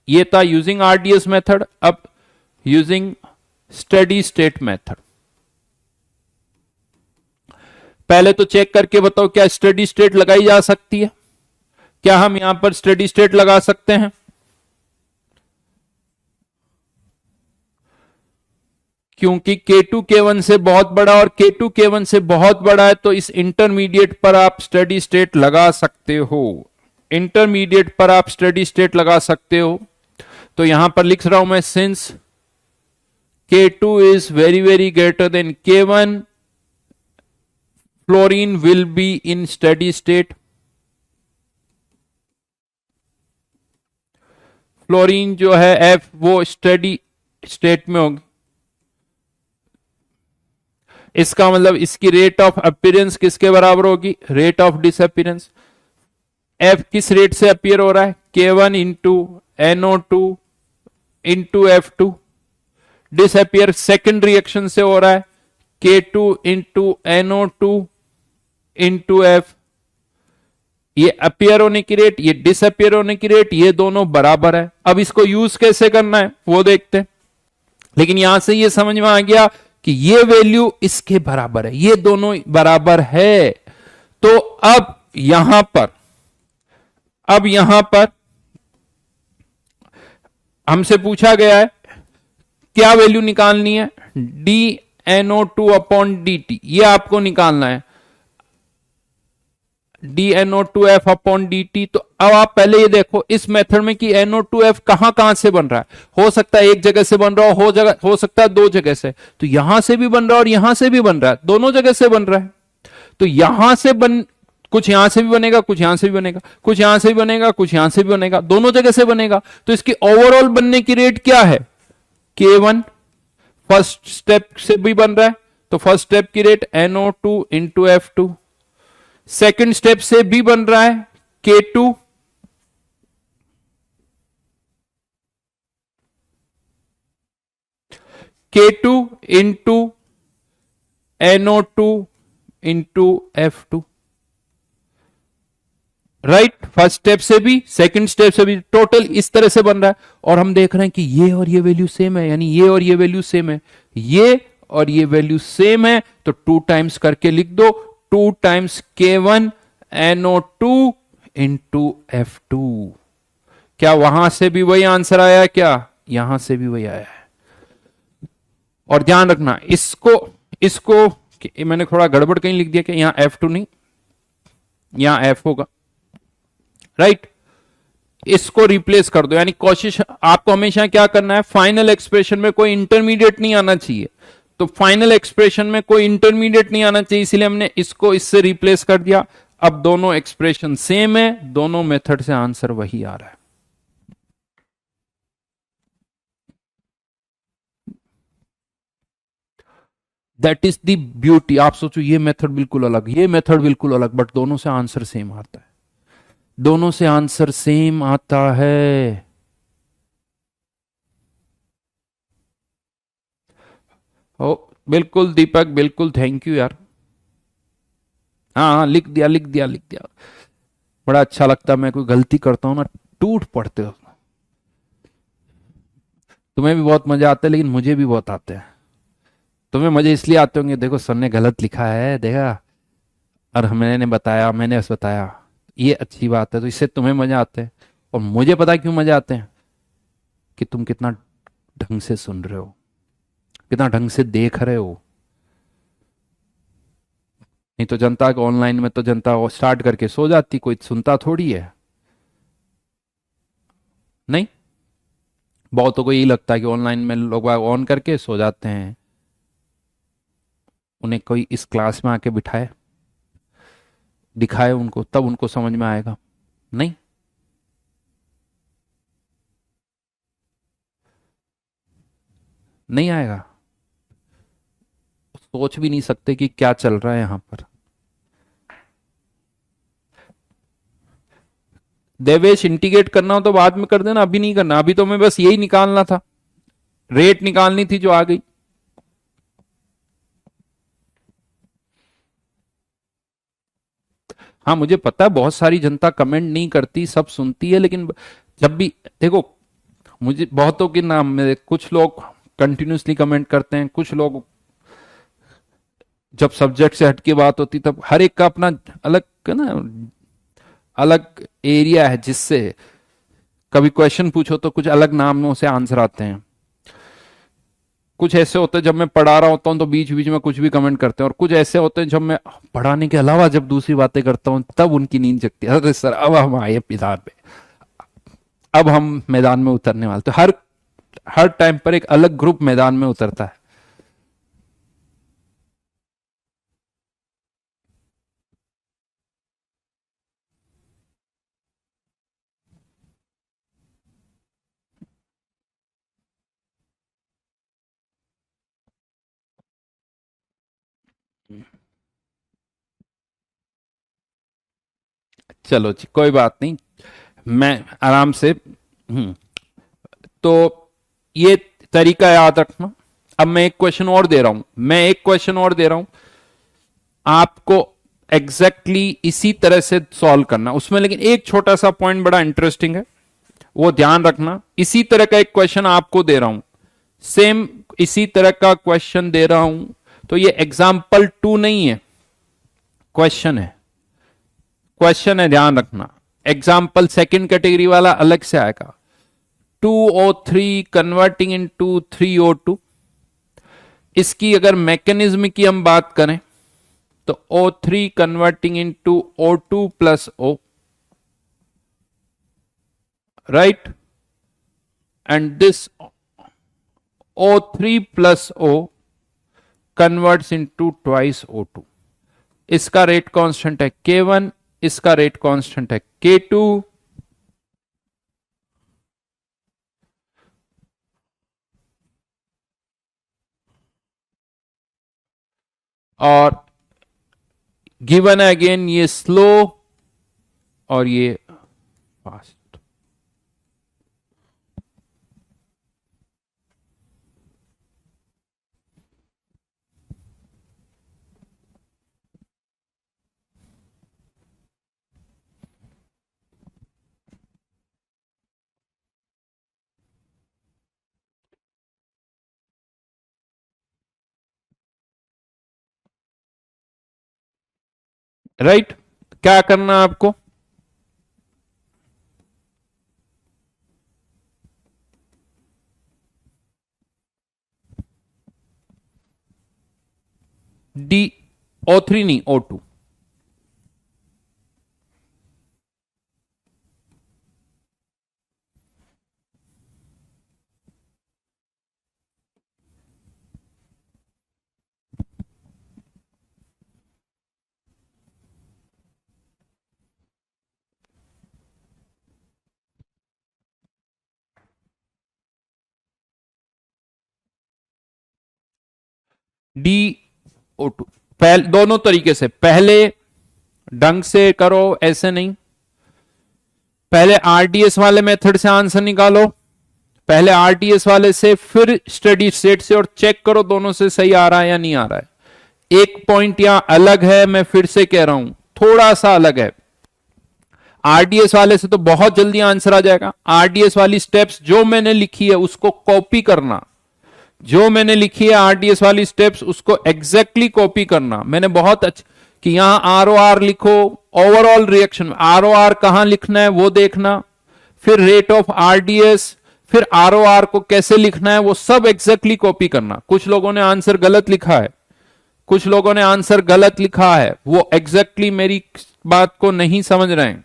ये था यूजिंग RDS मेथड, अब यूजिंग स्टडी स्टेट मेथड। पहले तो चेक करके बताओ क्या स्टडी स्टेट लगाई जा सकती है, क्या हम यहां पर स्टडी स्टेट लगा सकते हैं? क्योंकि K2 K1 से बहुत बड़ा और K2 K1 से बहुत बड़ा है, तो इस इंटरमीडिएट पर आप स्टडी स्टेट लगा सकते हो, इंटरमीडिएट पर आप स्टडी स्टेट लगा सकते हो। तो यहां पर लिख रहा हूं मैं, since K2 is very very greater than K1, fluorine will be in steady state. Fluorine जो है F वो स्टडी स्टेट में होगी। इसका मतलब इसकी रेट ऑफ अपीयरेंस किसके बराबर होगी, रेट ऑफ डिसअपीयरेंस। F किस रेट से अपीयर हो रहा है, K1 into NO2 into F2। Disappear second reaction से हो रहा है, K2 into NO2 into F। ये अपीयर होने की रेट, ये डिसअपीयर होने की रेट, ये दोनों बराबर है। अब इसको यूज कैसे करना है वो देखते हैं, लेकिन यहां से ये समझ में आ गया कि ये वैल्यू इसके बराबर है, ये दोनों बराबर है। तो अब यहां पर हमसे पूछा गया है क्या वैल्यू निकालनी है, DNO2 अपॉन dt, ये आपको निकालना है, DNO2F अपॉन dt। तो अब आप पहले ये देखो इस मेथड में कि NO2F कहां से बन रहा है, हो सकता है एक जगह से बन रहा हो सकता है दो जगह से, तो यहां से भी बन रहा है और यहां से भी बन रहा है, दोनों जगह से बन रहा है। तो यहां से कुछ यहां से भी बनेगा, कुछ यहां से भी बनेगा, कुछ यहां से भी बनेगा, कुछ यहां से भी बनेगा, दोनों जगह से बनेगा। तो इसकी ओवरऑल बनने की रेट क्या है, K1। फर्स्ट स्टेप से भी बन रहा है, तो फर्स्ट स्टेप की rate NO2 into F2। Second step से भी बन रहा है K2 into NO2 into F2, right. First step से भी सेकंड स्टेप से भी टोटल इस तरह से बन रहा है। और हम देख रहे हैं कि ये और ये वैल्यू सेम है, यानी ये और ये वैल्यू सेम है, ये और ये वैल्यू सेम है, तो 2 टाइम्स करके लिख दो, 2 times K1 NO2 into F2। क्या वहां से भी वही आंसर आया, क्या यहां से भी वही आया है? और ध्यान रखना इसको मैंने थोड़ा गड़बड़ कहीं लिख दिया कि यहां F2 नहीं, यहां F होगा, राइट। इसको रिप्लेस कर दो, यानी कोशिश आपको हमेशा क्या करना है, फाइनल एक्सप्रेशन में कोई इंटरमीडिएट नहीं आना चाहिए। तो फाइनल एक्सप्रेशन में कोई इंटरमीडिएट नहीं आना चाहिए, इसलिए हमने इसको इससे रिप्लेस कर दिया। अब दोनों एक्सप्रेशन सेम है, दोनों मेथड से आंसर वही आ रहा है। That is the beauty. आप सोचो ये मेथड बिल्कुल अलग, ये मेथड बिल्कुल अलग, बट दोनों से आंसर सेम आता है, दोनों से आंसर सेम आता है। ओ बिल्कुल दीपक, बिल्कुल, थैंक यू यार। हाँ हाँ, लिख दिया लिख दिया लिख दिया। बड़ा अच्छा लगता है, मैं कोई गलती करता हूं ना टूट पड़ते हो। तुम्हें भी बहुत मजा आता है, लेकिन मुझे भी बहुत आते हैं। तुम्हें मजे इसलिए आते होंगे, देखो सर ने गलत लिखा है, देखा, और मैंने बताया, मैंने बस बताया, ये अच्छी बात है, तो इससे तुम्हें मजा आते हैं। और मुझे पता है क्यों मजा आते हैं, कि तुम कितना ढंग से सुन रहे हो, कितना ढंग से देख रहे हो। नहीं तो जनता को ऑनलाइन में तो जनता वो स्टार्ट करके सो जाती, कोई सुनता थोड़ी है। नहीं, बहुतों को यही लगता है कि ऑनलाइन में लोग ऑन करके सो जाते हैं, उन्हें कोई इस क्लास में आके बिठाए, दिखाए उनको, तब उनको समझ में आएगा। नहीं, नहीं आएगा, सोच भी नहीं सकते कि क्या चल रहा है यहां पर। देवेश, इंटीग्रेट करना हो तो बाद में कर देना, अभी नहीं करना, अभी तो मैं बस यही निकालना था, रेट निकालनी थी जो आ गई। हाँ मुझे पता है बहुत सारी जनता कमेंट नहीं करती, सब सुनती है, लेकिन जब भी देखो, मुझे बहुतों के नाम में, कुछ लोग कंटिन्यूसली कमेंट करते हैं, कुछ लोग जब सब्जेक्ट से हटके बात होती तब, हर एक का अपना अलग है ना, अलग एरिया है, जिससे कभी क्वेश्चन पूछो तो कुछ अलग नामों से आंसर आते हैं। कुछ ऐसे होते हैं जब मैं पढ़ा रहा होता हूं तो बीच बीच में कुछ भी कमेंट करते हैं, और कुछ ऐसे होते हैं जब मैं पढ़ाने के अलावा जब दूसरी बातें करता हूं तब उनकी नींद जगती है, अरे सर अब हम आए मैदान पे, अब हम मैदान में उतरने वाले, तो हर हर टाइम पर एक अलग ग्रुप मैदान में उतरता है। चलो जी, कोई बात नहीं, मैं आराम से तो ये तरीका याद रखना। अब मैं एक क्वेश्चन और दे रहा हूं, मैं एक क्वेश्चन और दे रहा हूं आपको, एग्जैक्टली इसी तरह से सॉल्व करना उसमें, लेकिन एक छोटा सा पॉइंट बड़ा इंटरेस्टिंग है, वो ध्यान रखना। इसी तरह का एक क्वेश्चन आपको दे रहा हूं, सेम इसी तरह का क्वेश्चन दे रहा हूं, तो ये एग्जाम्पल 2 नहीं है, क्वेश्चन है, क्वेश्चन है, ध्यान रखना। एग्जाम्पल सेकंड कैटेगरी वाला अलग से आएगा। 2O3 कन्वर्टिंग इनटू 3O2, इसकी अगर मैकेनिज्म की हम बात करें तो O3 converting into O2 plus O, right, and this O3 plus O converts into twice O2। इसका रेट कांस्टेंट है K1, इसका रेट कांस्टेंट है K2, और गिवन है अगेन ये स्लो और ये फास्ट। राइट, क्या करना है आपको, O3 नहीं O2, DO2। दोनों तरीके से, पहले ढंग से करो, ऐसे नहीं। पहले आरडीएस वाले मेथड से आंसर निकालो, पहले आरडीएस वाले से, फिर स्टडी स्टेट से, और चेक करो दोनों से सही आ रहा है या नहीं आ रहा है। एक पॉइंट यहां अलग है, मैं फिर से कह रहा हूं, थोड़ा सा अलग है। आरडीएस वाले से तो बहुत जल्दी आंसर आ जाएगा। आरडीएस वाली स्टेप्स जो मैंने लिखी है उसको कॉपी करना, जो मैंने लिखी है आरडीएस वाली स्टेप्स उसको एग्जैक्टली कॉपी करना। मैंने बहुत अच्छा कि यहां आरओआर लिखो, ओवरऑल रिएक्शन आरओआर कहां लिखना है वो देखना, फिर रेट ऑफ आरडीएस, फिर आरओआर को कैसे लिखना है वो सब एग्जैक्टली कॉपी करना। कुछ लोगों ने आंसर गलत लिखा है, कुछ लोगों ने आंसर गलत लिखा है, वो एग्जैक्टली मेरी बात को नहीं समझ रहे हैं।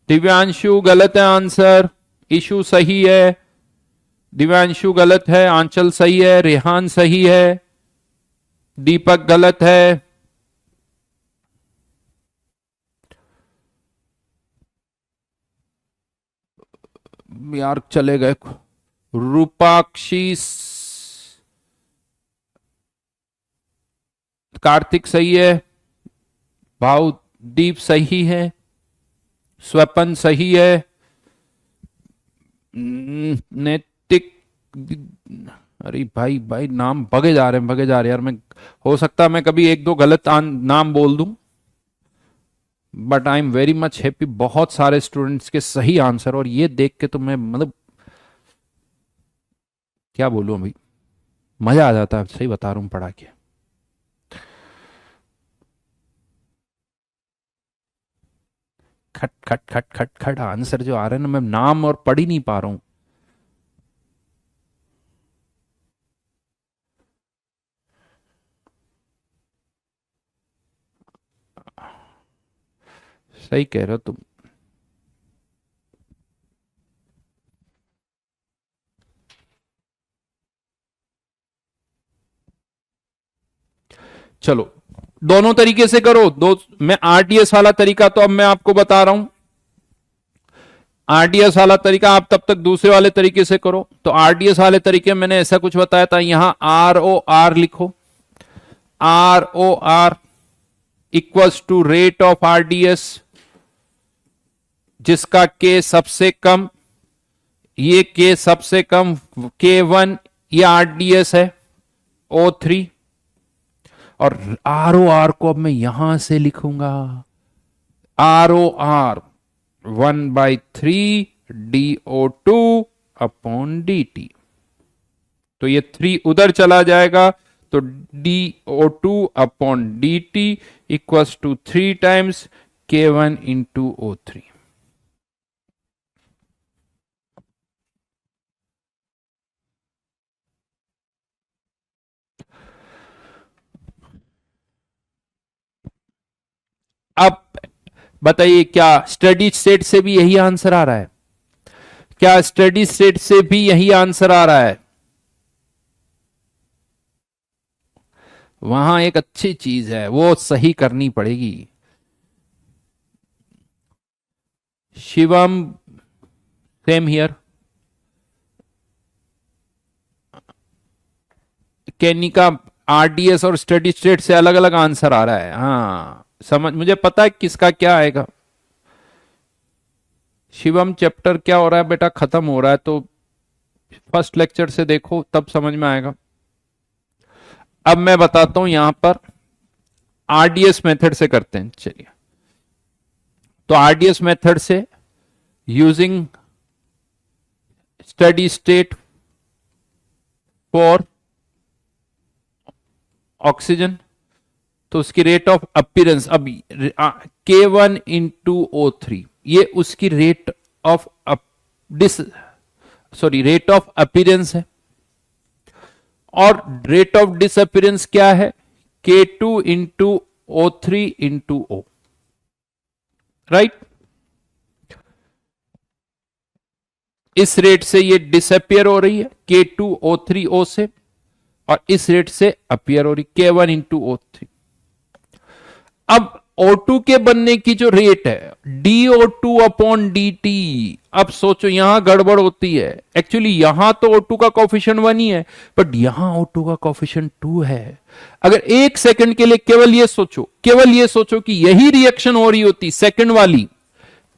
दिव्यांशु गलत है आंसर, इशू सही है, दिव्यांशु गलत है, आंचल सही है, रेहान सही है, दीपक गलत है, यार चले गए, रूपाक्षी, कार्तिक सही है, भावदीप सही है, स्वपन सही है, नैतिक, अरे भाई भाई नाम भगे जा रहे हैं, भगे जा रहे हैं यार। मैं, हो सकता है मैं कभी एक दो गलत नाम बोल दूं, but I am very much happy, बहुत सारे स्टूडेंट्स के सही आंसर, और ये देख के तो मैं मतलब क्या बोलूं भाई, मजा आ जाता है, सही बता रहा हूं पढ़ा के। खट खट खट खट खट आंसर जो आ रहे हैं ना, मैं नाम और पढ़ ही नहीं पा रहा हूं। सही कह रहे हो तुम। चलो दोनों तरीके से करो, दो, मैं आरडीएस वाला तरीका तो अब मैं आपको बता रहा हूं, आरडीएस वाला तरीका आप तब तक दूसरे वाले तरीके से करो। तो आरडीएस वाले तरीके में मैंने ऐसा कुछ बताया था, यहां आर ओ आर लिखो, R O R equals to rate of RDS, जिसका के सबसे कम, ये के सबसे कम, K1 ये आरडीएस है, O3, और आर ओ आर को अब मैं यहां से लिखूंगा, R O R 1/3 DO2 upon DT। तो ये 3 उधर चला जाएगा, तो DO2 upon DT equals to 3 times K1 into O3। अब बताइए, क्या स्टडी स्टेट से भी यही आंसर आ रहा है? क्या स्टडी स्टेट से भी यही आंसर आ रहा है? वहां एक अच्छी चीज है, वो सही करनी पड़ेगी। शिवम सेम हियर, केनिका, आरडीएस और स्टडी स्टेट से अलग अलग आंसर आ रहा है। हाँ समझ, मुझे पता है किसका क्या आएगा। शिवम चैप्टर क्या हो रहा है बेटा, खत्म हो रहा है, तो फर्स्ट लेक्चर से देखो तब समझ में आएगा। अब मैं बताता हूं, यहां पर आरडीएस मेथड से करते हैं, चलिए। तो आरडीएस मेथड से using steady state for oxygen, तो उसकी रेट ऑफ अपीयरेंस, अब K1 इंटू O3 ये उसकी rate of rate of appearance है, और रेट ऑफ डिसअपीयरेंस क्या है? K2 into O3 into O, right. इस रेट से ये डिसअपियर हो रही है K2O3O से, और इस रेट से अपीयर हो रही K1 इंटू O3। अब O2 के बनने की जो रेट है DO2 अपॉन dt। अब सोचो यहां गड़बड़ होती है, एक्चुअली यहां तो O2 का कोफिशिएंट 1 ही है, बट यहां O2 का कोफिशिएंट 2 है। अगर एक सेकंड के लिए केवल ये सोचो कि यही रिएक्शन हो रही होती सेकंड वाली,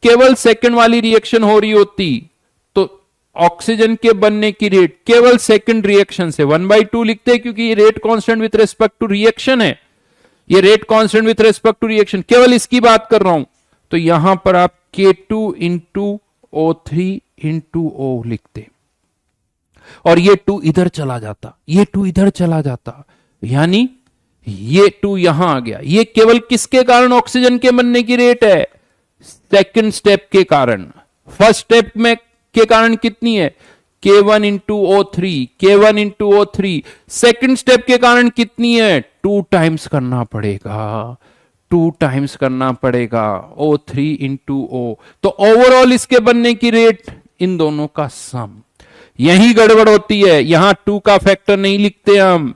केवल सेकंड वाली रिएक्शन हो रही होती, तो ऑक्सीजन के बनने की रेट केवल सेकंड रिएक्शन से 1/2 लिखते हैं, क्योंकि ये rate constant with respect to reaction है, ये rate constant with respect to reaction, केवल इसकी बात कर रहा हूं। तो यहां पर आप K2 into O3 into O लिखते, और ये 2 इधर चला जाता, ये 2 इधर चला जाता, यानी ये 2 यहां आ गया। ये केवल किसके कारण ऑक्सीजन के बनने की रेट है? सेकंड स्टेप के कारण। फर्स्ट स्टेप में के कारण कितनी है? K1 into O3, K1 into O3। Second step के कारण कितनी है? 2 टाइम्स करना पड़ेगा, 2 टाइम्स करना पड़ेगा, O3 इंटू O। तो ओवरऑल इसके बनने की रेट इन दोनों का सम। यही गड़बड़ होती है, यहां 2 का फैक्टर नहीं लिखते हम,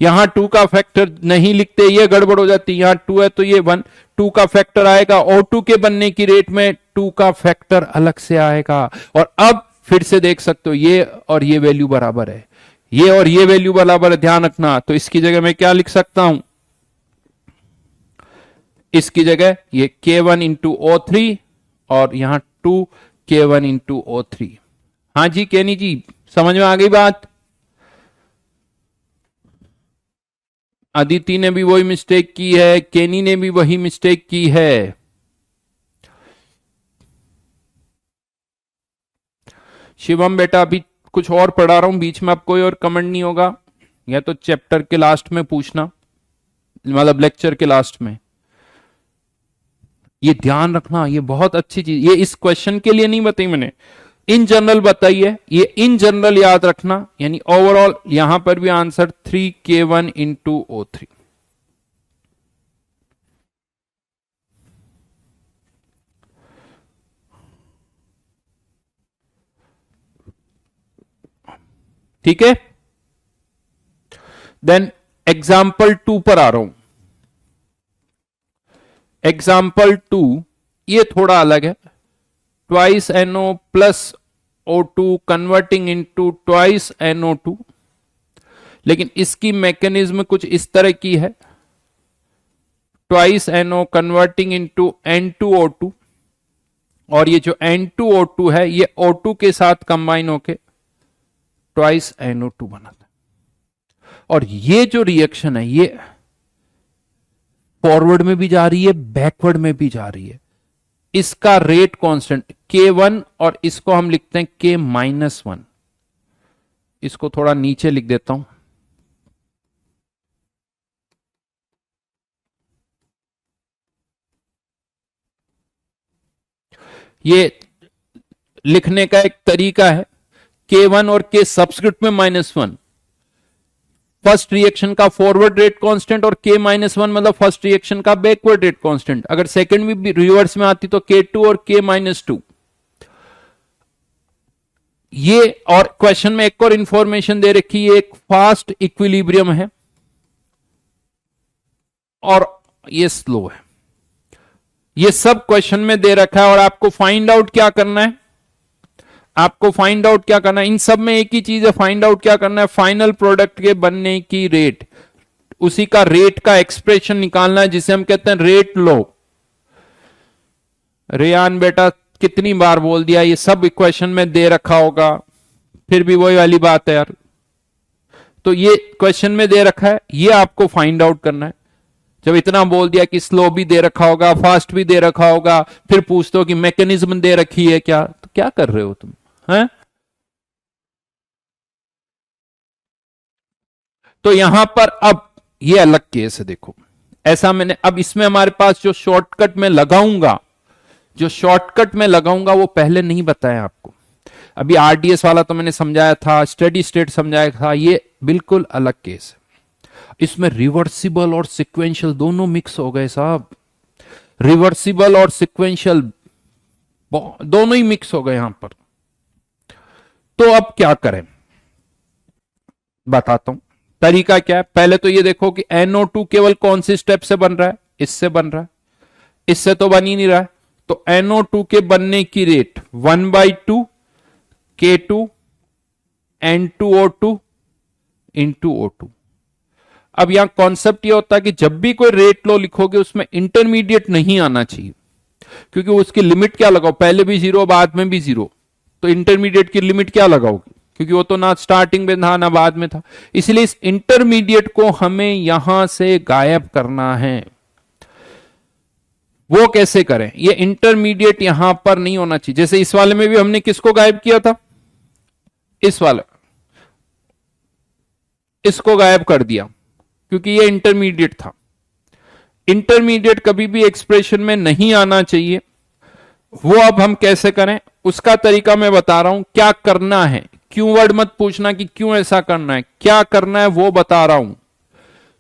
यहां 2 का फैक्टर नहीं लिखते, ये गड़बड़ हो जाती है। यहां 2 है तो ये 1, 2 का फैक्टर आएगा, O2 के बनने की रेट में 2 का फैक्टर अलग से आएगा। और अब फिर से देख सकते हो ये और ये वैल्यू बराबर है, ये और ये वैल्यू बराबर है, ध्यान रखना। तो इसकी जगह मैं क्या लिख सकता हूं? इसकी जगह ये K1 इंटू O3 और यहां 2 K1 इंटू O3। हाँ जी केनी जी, समझ में आ गई बात? अदिति ने भी वही मिस्टेक की है, केनी ने भी वही मिस्टेक की है। शिवम बेटा अभी कुछ और पढ़ा रहा हूं, बीच में अब कोई और कमेंट नहीं होगा, या तो चैप्टर के लास्ट में पूछना, मतलब लेक्चर के लास्ट में। ये ध्यान रखना, ये बहुत अच्छी चीज, ये इस क्वेश्चन के लिए नहीं बताई मैंने, इन जनरल बताई है, ये इन जनरल याद रखना। यानी ओवरऑल यहां पर भी आंसर 3K1 इंटू O3। ठीक है, देन एग्जाम्पल 2 पर आ रहा हूं। एग्जाम्पल 2 ये थोड़ा अलग है, twice NO plus O2 converting into twice NO2, लेकिन इसकी मैकेनिज्म कुछ इस तरह की है, twice NO converting into N2O2, और ये जो N2O2 है ये O2 के साथ कंबाइन होके ट्वाइस NO2 बनाता है। और ये जो रिएक्शन है ये फॉरवर्ड में भी जा रही है, बैकवर्ड में भी जा रही है। इसका रेट कांस्टेंट K1 और इसको हम लिखते हैं K-1। इसको थोड़ा नीचे लिख देता हूं, ये लिखने का एक तरीका है, K1 और K सब्सक्रिप्ट में -1, फर्स्ट रिएक्शन का फॉरवर्ड रेट कांस्टेंट, और K-1 मतलब फर्स्ट रिएक्शन का बैकवर्ड रेट कांस्टेंट। अगर सेकंड भी रिवर्स में आती तो K2 और K-2। ये और क्वेश्चन में एक और इंफॉर्मेशन दे रखी है, एक फास्ट इक्विलिब्रियम है और ये स्लो है। ये सब क्वेश्चन में दे रखा है और आपको फाइंड आउट क्या करना है, आपको फाइंड आउट क्या करना है, इन सब में एक ही चीज है, फाइंड आउट क्या करना है, फाइनल प्रोडक्ट के बनने की रेट, उसी का रेट का एक्सप्रेशन निकालना है, जिसे हम कहते हैं रेट लो। रेयान बेटा कितनी बार बोल दिया, ये सब इक्वेशन में दे रखा होगा, फिर भी वही वाली बात है यार। तो ये क्वेश्चन में दे रखा है, ये आपको फाइंड आउट करना है। जब इतना बोल दिया कि स्लो भी दे रखा होगा, फास्ट भी दे रखा होगा, फिर पूछते हो कि मैकेनिज्म दे रखी है क्या, तो क्या कर रहे हो तुम हैं? तो यहां पर अब ये अलग केस है, देखो ऐसा मैंने, अब इसमें हमारे पास जो शॉर्टकट में लगाऊंगा, जो शॉर्टकट में लगाऊंगा वो पहले नहीं बताया आपको। अभी आरडीएस वाला तो मैंने समझाया था, स्टेडी स्टेट समझाया था, ये बिल्कुल अलग केस है। इसमें रिवर्सिबल और सिक्वेंशियल दोनों मिक्स हो गए साहब, रिवर्सिबल और सिक्वेंशियल दोनों ही मिक्स हो गए यहां पर। तो अब क्या करें बताता हूं, तरीका क्या है। पहले तो ये देखो कि NO2 केवल कौन सी स्टेप से बन रहा है, इससे बन रहा है, इससे तो बन ही नहीं रहा है, तो NO2 के बनने की rate 1/2 K2 N2O2 into O2। अब यहां कॉन्सेप्ट ये होता है कि जब भी कोई रेट लो लिखोगे उसमें इंटरमीडिएट नहीं आना चाहिए, क्योंकि उसकी लिमिट क्या लगाओ, पहले भी जीरो बाद में भी जीरो, तो इंटरमीडिएट की लिमिट क्या लगाओगे, क्योंकि वो तो ना स्टार्टिंग में था ना बाद में था। इसलिए इस इंटरमीडिएट को हमें यहां से गायब करना है। वो कैसे करें, ये इंटरमीडिएट यहां पर नहीं होना चाहिए। जैसे इस वाले में भी हमने किसको गायब किया था, इस वाले, इसको गायब कर दिया क्योंकि ये इंटरमीडिएट था। इंटरमीडिएट कभी भी एक्सप्रेशन में नहीं आना चाहिए। वो अब हम कैसे करें, उसका तरीका मैं बता रहा हूं। क्या करना है, क्यों वर्ड मत पूछना कि क्यों ऐसा करना है, क्या करना है वो बता रहा हूं।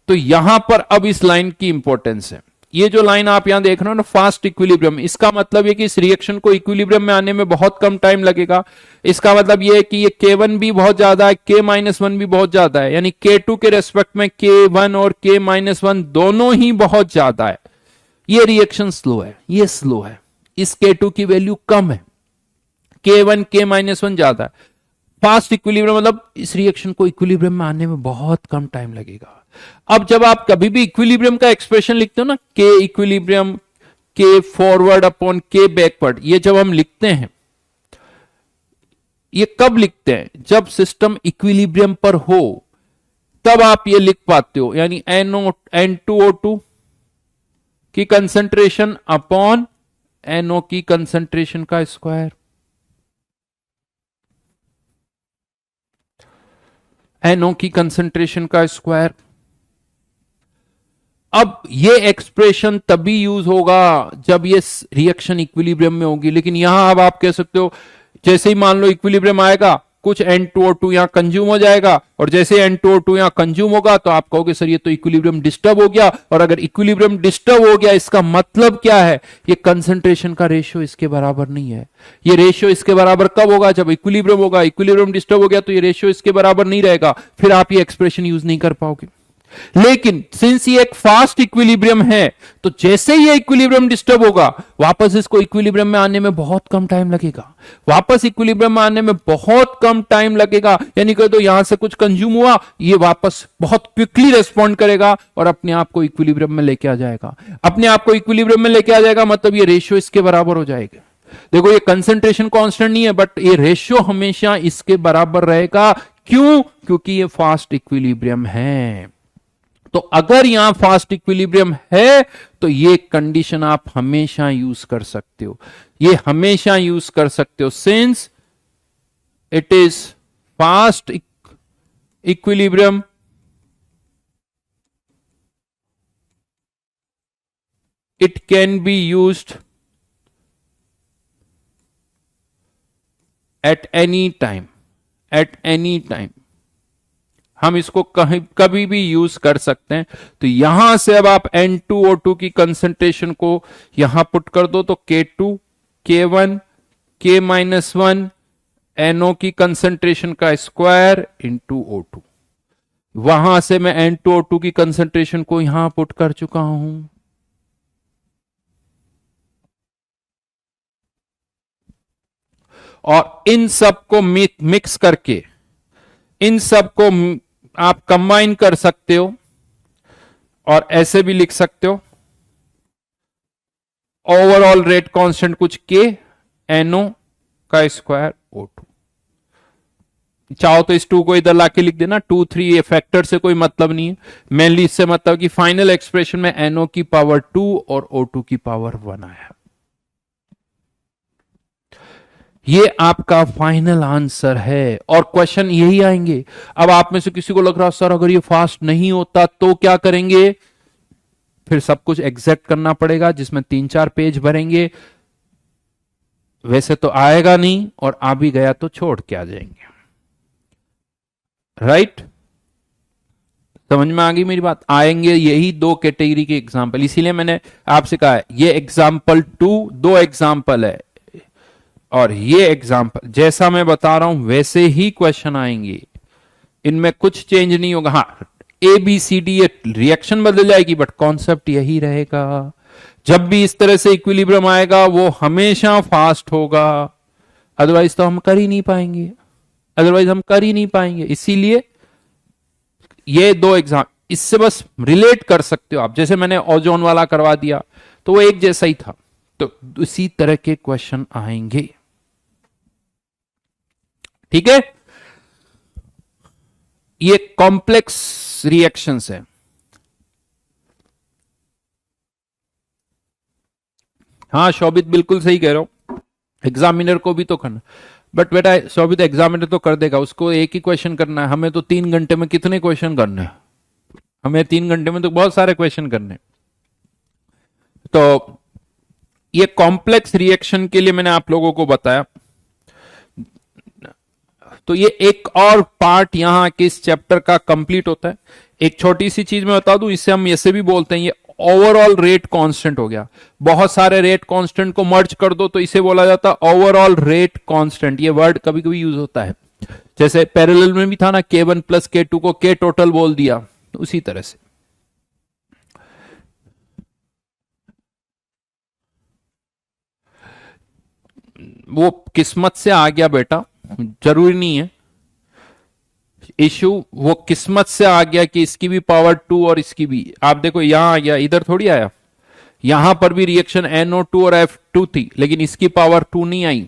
तो यहां पर अब इस लाइन की इंपॉर्टेंस है। ये जो लाइन आप यहां देख रहे हो ना, फास्ट इक्विलिब्रियम, इसका मतलब है कि इस रिएक्शन को इक्विलिब्रियम में आने में बहुत कम टाइम लगेगा। इसका मतलब ये है कि ये K1 भी बहुत ज्यादा है, K-1 भी बहुत ज्यादा है, यानी K2 के रेस्पेक्ट में K1 और K-1 दोनों ही बहुत ज्यादा है। ये रिएक्शन स्लो है, ये स्लो है, इस K2 की वैल्यू कम है, K1 K-1 ज्यादा है। फास्ट इक्विलिब्रियम मतलब इस रिएक्शन को इक्विलिब्रियम में आने में बहुत कम टाइम लगेगा। अब जब आप कभी भी इक्विलिब्रियम का एक्सप्रेशन लिखते हो ना, के इक्विलिब्रियम, के फॉरवर्ड अपॉन के बैकवर्ड, ये जब हम लिखते हैं, ये कब लिखते हैं, जब सिस्टम इक्विलिब्रियम पर हो, तब आप ये लिख पाते हो। यानी N2O2 की कंसंट्रेशन अपॉन NO की कंसंट्रेशन का स्क्वायर, NO की कंसंट्रेशन का स्क्वायर। अब ये एक्सप्रेशन तभी यूज होगा जब ये रिएक्शन इक्विलिब्रियम में होगी। लेकिन यहां अब आप कह सकते हो, जैसे ही मान लो इक्विलिब्रियम आएगा, कुछ N2O2 यहां कंज्यूम हो जाएगा, और जैसे N2O2 यहां कंज्यूम होगा तो आप कहोगे सर ये तो इक्विलिब्रियम डिस्टर्ब हो गया। और अगर इक्विलिब्रियम डिस्टर्ब हो गया, इसका मतलब क्या है, ये कंसंट्रेशन का रेशियो इसके बराबर नहीं है। ये रेशियो इसके बराबर कब होगा, जब इक्विलिब्रियम होगा। इक्विलिब्रियम डिस्टर्ब हो गया तो ये रेशियो इसके बराबर नहीं रहेगा, फिर आप ये एक्सप्रेशन यूज नहीं कर पाओगे। लेकिन सिंस ये एक फास्ट इक्विलिब्रियम है, तो जैसे ही ये इक्विलिब्रियम डिस्टर्ब होगा, वापस इसको इक्विलिब्रियम में आने में बहुत कम टाइम लगेगा। वापस इक्विलिब्रियम में आने में बहुत कम टाइम लगेगा, यानी कि तो यहां से कुछ कंज्यूम हुआ, ये वापस बहुत क्विकली रेस्पॉन्ड करेगा और अपने आप को इक्विलिब्रियम में लेके आ जाएगा। अपने आप को इक्विलिब्रियम में लेके आ जाएगा मतलब ये रेशियो इसके बराबर हो जाएगा। देखो ये कंसंट्रेशन कांस्टेंट नहीं है, बट ये रेशियो हमेशा इसके बराबर रहेगा। क्यों, क्योंकि ये फास्ट इक्विलिब्रियम है। तो अगर यहां फास्ट इक्विलिब्रियम है तो ये कंडीशन आप हमेशा यूज कर सकते हो, ये हमेशा यूज कर सकते हो। Since it is fast equilibrium, it can be used at any time, at any time. हम इसको कभी भी यूज कर सकते हैं। तो यहां से अब आप N2O2 की कंसंट्रेशन को यहां पुट कर दो, तो K2 K1 K-1 NO की कंसंट्रेशन का स्क्वायर इंटू O2। वहां से मैं N2O2 की कंसंट्रेशन को यहां पुट कर चुका हूं। और इन सब को मिक्स करके, इन सब को आप कंबाइन कर सकते हो और ऐसे भी लिख सकते हो, ओवरऑल रेट कांस्टेंट कुछ K NO का स्क्वायर O2। चाहो तो इस 2 को इधर लाके लिख देना, 2 3, ये फैक्टर से कोई मतलब नहीं है। मेनली इससे मतलब कि फाइनल एक्सप्रेशन में NO की पावर 2 और O2 की पावर 1 आया। ये आपका फाइनल आंसर है और क्वेश्चन यही आएंगे। अब आप में से किसी को लग रहा सर अगर ये फास्ट नहीं होता तो क्या करेंगे, फिर सब कुछ एग्जैक्ट करना पड़ेगा जिसमें 3-4 पेज भरेंगे। वैसे तो आएगा नहीं, और आ भी गया तो छोड़ के आ जाएंगे। राइट, समझ में आ गई मेरी बात। आएंगे यही 2 कैटेगरी के एग्जाम्पल, इसीलिए मैंने आपसे कहा है ये एग्जाम्पल 2 एग्जाम्पल है और ये एग्जाम्पल जैसा मैं बता रहा हूं वैसे ही क्वेश्चन आएंगे, इनमें कुछ चेंज नहीं होगा। हाँ ABCD ये रिएक्शन बदल जाएगी बट कॉन्सेप्ट यही रहेगा। जब भी इस तरह से इक्विलिब्रियम आएगा वो हमेशा फास्ट होगा, अदरवाइज तो हम कर ही नहीं पाएंगे, इसीलिए ये दो एग्जाम इससे बस रिलेट कर सकते हो आप। जैसे मैंने ओजोन वाला करवा दिया तो वो एक जैसा ही था, तो इसी तरह के क्वेश्चन आएंगे। ठीक है, ये कॉम्प्लेक्स रिएक्शंस है। हाँ शोभित बिल्कुल सही कह रहा हूं, एग्जामिनर को भी तो करना, बट बेटा शोभित एग्जामिनर तो कर देगा, उसको एक ही क्वेश्चन करना है, हमें तो 3 घंटे में कितने क्वेश्चन करने हैं, हमें 3 घंटे में तो बहुत सारे क्वेश्चन करने। तो ये कॉम्प्लेक्स रिएक्शन के लिए मैंने आप लोगों को बताया। तो ये एक और पार्ट यहां के इस चैप्टर का कंप्लीट होता है। एक छोटी सी चीज मैं बता दूं, इससे हम ऐसे भी बोलते हैं, ये ओवरऑल रेट कांस्टेंट हो गया। बहुत सारे रेट कांस्टेंट को मर्ज कर दो तो इसे बोला जाता है ओवरऑल रेट कांस्टेंट। ये वर्ड कभी कभी यूज होता है, जैसे पैरेलल में भी था ना, K1 प्लस K2 को K टोटल बोल दिया, तो उसी तरह से। वो किस्मत से आ गया बेटा, जरूरी नहीं है इशू, वो किस्मत से आ गया कि इसकी भी पावर 2 और इसकी भी। आप देखो यहां आ गया, इधर थोड़ी आया, यहां पर भी रिएक्शन NO2 और F2 थी, लेकिन इसकी पावर 2 नहीं आई,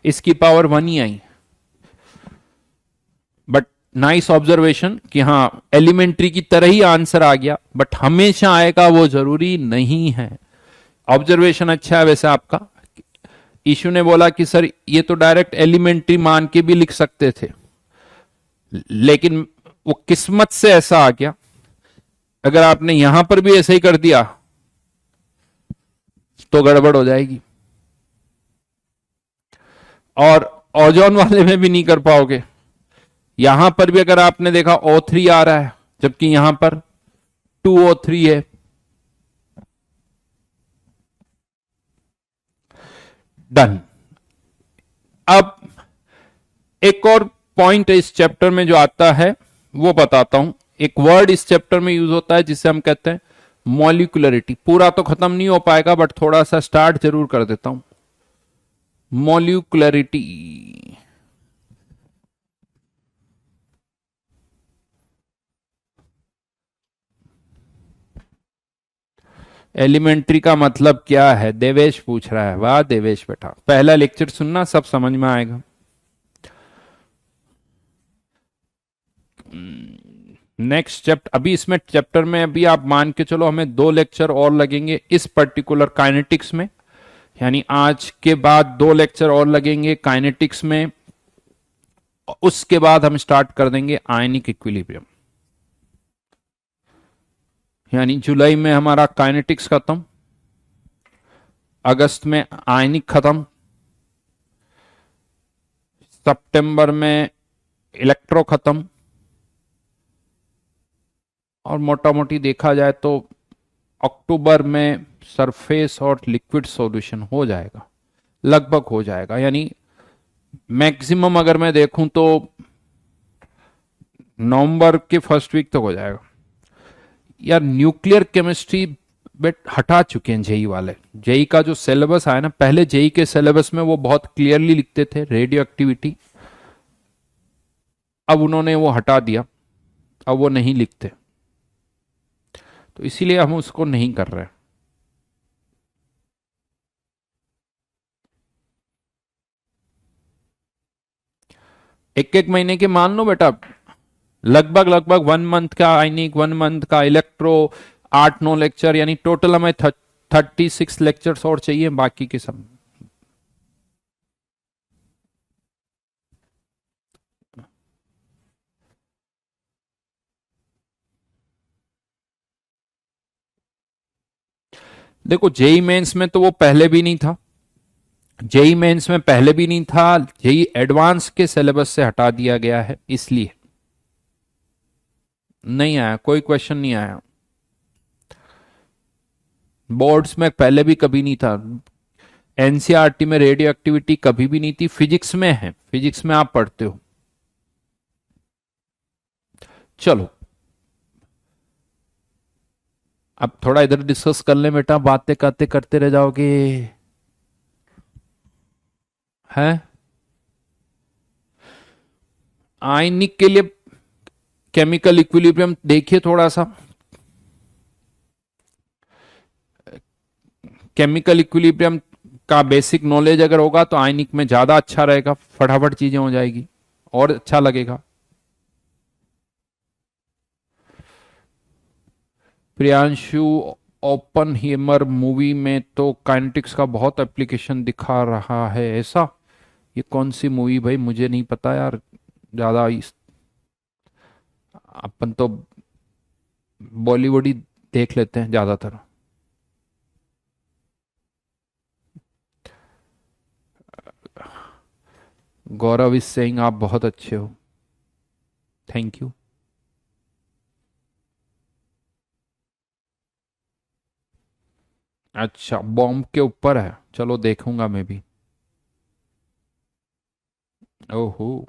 इसकी power 1 he I. But nice observation कि हाँ एलिमेंट्री की तरह ही आंसर आ गया, बट हमेशा आएगा वो जरूरी नहीं है। ऑब्जर्वेशन अच्छा है वैसे आपका। ईशु ने बोला कि सर ये तो डायरेक्ट एलिमेंट्री मान के भी लिख सकते थे, लेकिन वो किस्मत से ऐसा आ गया। अगर आपने यहां पर भी ऐसे ही कर दिया तो गड़बड़ हो जाएगी, और ओजोन वाले में भी नहीं कर पाओगे। यहां पर भी अगर आपने देखा O3 आ रहा है, जबकि यहां पर 2O3 है। डन। अब एक और पॉइंट इस चैप्टर में जो आता है वो बताता हूं। एक वर्ड इस चैप्टर में यूज होता है जिसे हम कहते हैं मॉलिक्यूलरिटी। पूरा तो खत्म नहीं हो पाएगा, बट थोड़ा सा स्टार्ट जरूर कर देता हूं। मॉलिक्यूलरिटी, एलिमेंट्री का मतलब क्या है, देवेश पूछ रहा है। वाह देवेश बेटा, पहला लेक्चर सुनना, सब समझ में आएगा। नेक्स्ट चैप्टर, अभी इसमें चैप्टर में अभी आप मान के चलो हमें 2 लेक्चर और लगेंगे इस पर्टिकुलर काइनेटिक्स में, यानी आज के बाद 2 लेक्चर और लगेंगे काइनेटिक्स में। उसके बाद हम स्टार्ट कर देंगे आयनिक इक्विलिब्रियम, यानी जुलाई में हमारा काइनेटिक्स खत्म, अगस्त में आयनिक खत्म, सितंबर में इलेक्ट्रो खत्म, और मोटा मोटी देखा जाए तो अक्टूबर में सरफेस और लिक्विड सॉल्यूशन हो जाएगा, लगभग हो जाएगा। यानी मैक्सिमम अगर मैं देखूं तो नवंबर के फर्स्ट वीक तक हो जाएगा। यार न्यूक्लियर केमिस्ट्री बेट हटा चुके हैं जेई वाले। जेई का जो सिलेबस आया ना, पहले जेई के सिलेबस में वो बहुत क्लियरली लिखते थे रेडियो एक्टिविटी, अब उन्होंने वो हटा दिया, अब वो नहीं लिखते, तो इसीलिए हम उसको नहीं कर रहे। एक एक महीने के मान लो बेटा, लगभग 1 मंथ का आयनिक, 1 मंथ का इलेक्ट्रो, 8-9 लेक्चर, यानी टोटल हमें 36 लेक्चर्स और चाहिए, बाकी के सब। देखो जेई मेंस में तो वो पहले भी नहीं था, जेई मेंस में पहले भी नहीं था, जेई एडवांस के सिलेबस से हटा दिया गया है, इसलिए नहीं आया, कोई क्वेश्चन नहीं आया। बोर्ड्स में पहले भी कभी नहीं था, एनसीईआरटी में रेडियो एक्टिविटी कभी भी नहीं थी, फिजिक्स में है, फिजिक्स में आप पढ़ते हो। चलो अब थोड़ा इधर डिस्कस कर ले बेटा, बातें करते करते रह जाओगे। हैं? आयनिक के लिए केमिकल इक्विलिब्रियम देखिए थोड़ा सा। केमिकल इक्विलिब्रियम का बेसिक नॉलेज अगर होगा तो आयनिक में ज्यादा अच्छा रहेगा, फटाफट चीजें हो जाएगी और अच्छा लगेगा। प्रियांशु, ओपन हीमर मूवी में तो काइनेटिक्स का बहुत एप्लीकेशन दिखा रहा है, ऐसा? ये कौन सी मूवी भाई, मुझे नहीं पता यार। ज्यादा अपन तो बॉलीवुड ही देख लेते हैं ज्यादातर। गौरव इज सेइंग आप बहुत अच्छे हो, थैंक यू। अच्छा, बॉम्ब के ऊपर है, चलो देखूंगा मैं भी। ओहो,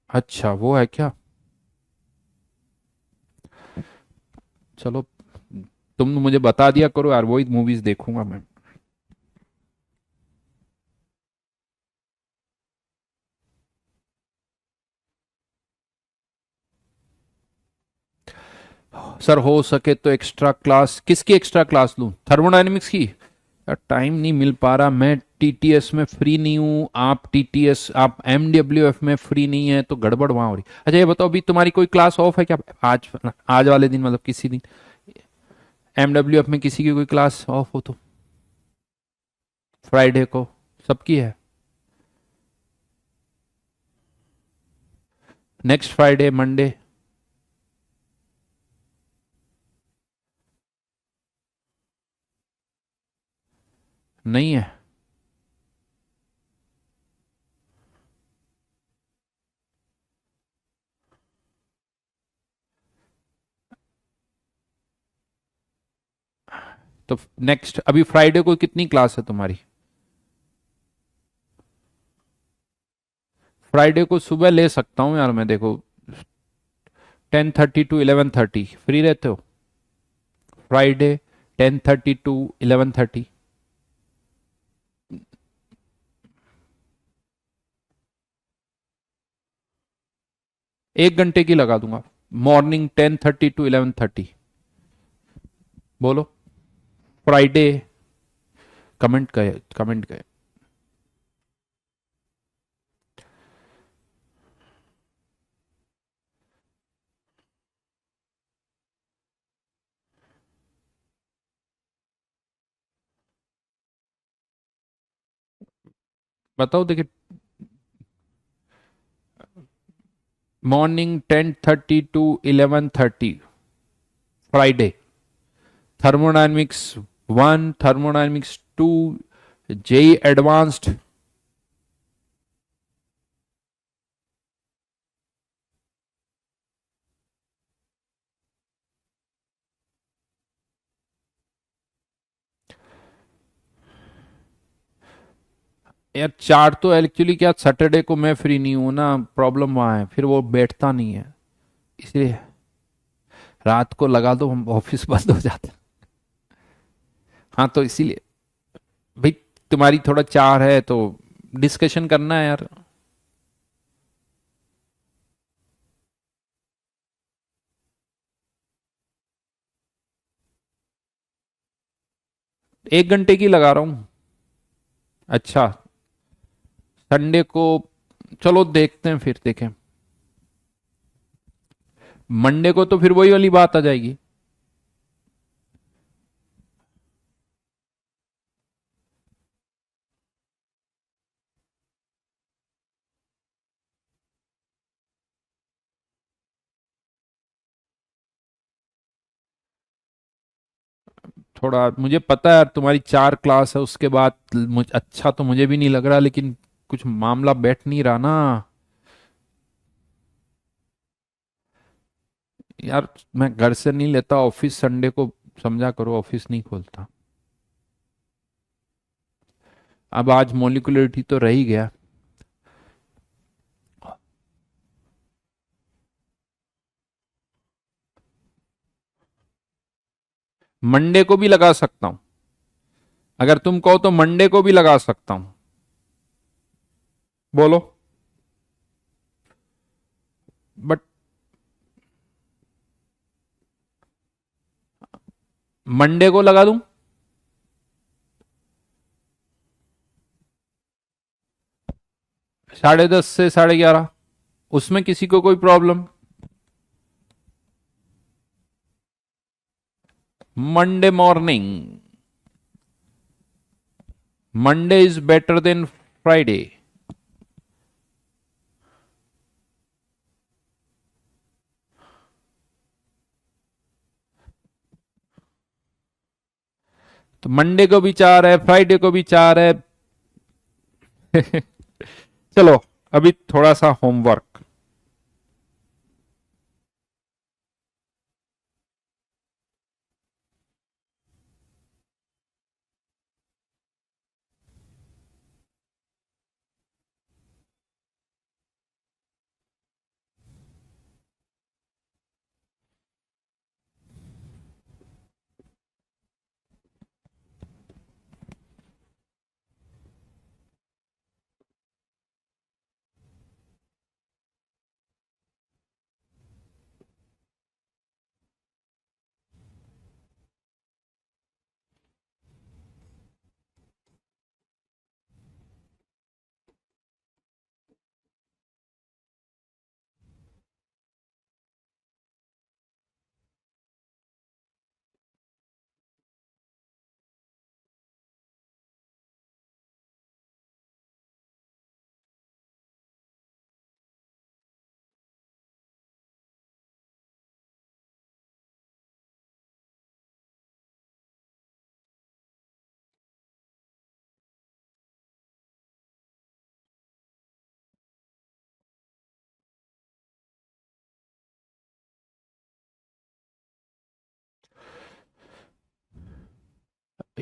अच्छा वो है क्या? चलो, तुम मुझे बता दिया करो यार, वही मूवीज देखूंगा मैं। सर हो सके तो एक्स्ट्रा क्लास, किसकी एक्स्ट्रा क्लास लूं? थर्मोडायनेमिक्स की? यार टाइम नहीं मिल पा रहा, मैं टीटीएस में फ्री नहीं हूँ, आप टीटीएस आप एमडब्ल्यूएफ में फ्री नहीं है, तो गड़बड़ वहां हो रही। अच्छा ये बताओ, अभी तुम्हारी कोई क्लास ऑफ है क्या आज? आज वाले दिन मतलब किसी दिन एमडब्ल्यूएफ में किसी की कोई क्लास ऑफ हो तो? फ्राइडे को सबकी है? Next Friday, Monday? नहीं है? तो नेक्स्ट अभी फ्राइडे को कितनी क्लास है तुम्हारी? फ्राइडे को सुबह ले सकता हूँ यार मैं, देखो 10:30 टू 11:30 फ्री रहते हो? Friday 10:30 to 11:30। 1 घंटे की लगा दूंगा, मॉर्निंग 10:30 टू 11:30। बोलो। फ्राइडे, कमेंट गए, कमेंट गए। बताओ देखिए, morning 10:30 to 11:30 Friday. Thermodynamics 1, thermodynamics 2, JEE advanced. यार चार तो एक्चुअली क्या, सैटरडे को मैं फ्री नहीं हूं ना, प्रॉब्लम वहां है, फिर वो बैठता नहीं है, इसलिए रात को लगा दो, हम ऑफिस बंद हो जाता है। हाँ तो इसीलिए भाई, तुम्हारी थोड़ा चार है तो डिस्कशन करना है यार। 1 घंटे की लगा रहा हूँ। अच्छा, संडे को चलो देखते हैं, फिर देखें। मंडे को तो फिर वही वाली बात आ जाएगी। थोड़ा मुझे पता है यार, तुम्हारी चार क्लास है, उसके बाद अच्छा तो मुझे भी नहीं लग रहा, लेकिन कुछ मामला बैठ नहीं रहा ना। यार मैं घर से नहीं लेता ऑफिस, संडे को समझा करो, ऑफिस नहीं खोलता। अब आज मोलिकुलरिटी तो रह ही गया। मंडे को भी लगा सकता हूं, अगर तुम कहो तो मंडे को भी लगा सकता हूं। बोलो। बट मंडे को लगा दूं? 10:30 से 11:30, उसमें किसी को कोई problem? Monday morning, Monday is better than Friday. तो मंडे को भी 4 है, फ्राइडे को भी 4 है। चलो अभी थोड़ा सा होमवर्क।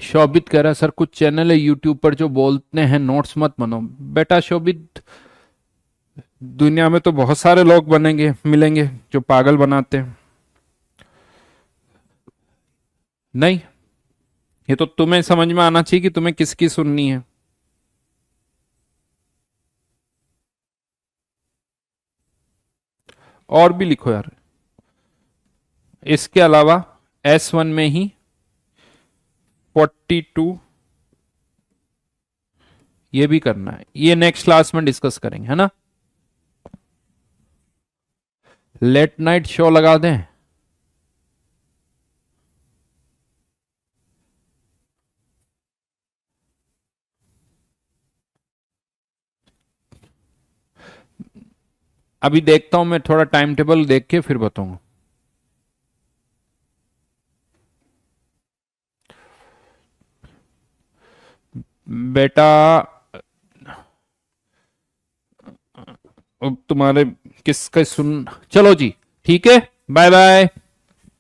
शोभित कह रहा है सर कुछ चैनल है यूट्यूब पर जो बोलते हैं नोट्स मत बनो। बेटा शोभित, दुनिया में तो बहुत सारे लोग बनेंगे मिलेंगे जो पागल बनाते हैं। नहीं, ये तो तुम्हें समझ में आना चाहिए कि तुम्हें किसकी सुननी है। और भी लिखो यार, इसके अलावा S1 में ही 42 ये भी करना है, ये नेक्स्ट क्लास में डिस्कस करेंगे, है ना। लेट नाइट शो लगा दें? अभी देखता हूं मैं, थोड़ा टाइम टेबल देख के फिर बताऊंगा। बेटा अब तुम्हारे किसका सुन, चलो जी ठीक है, बाय बाय।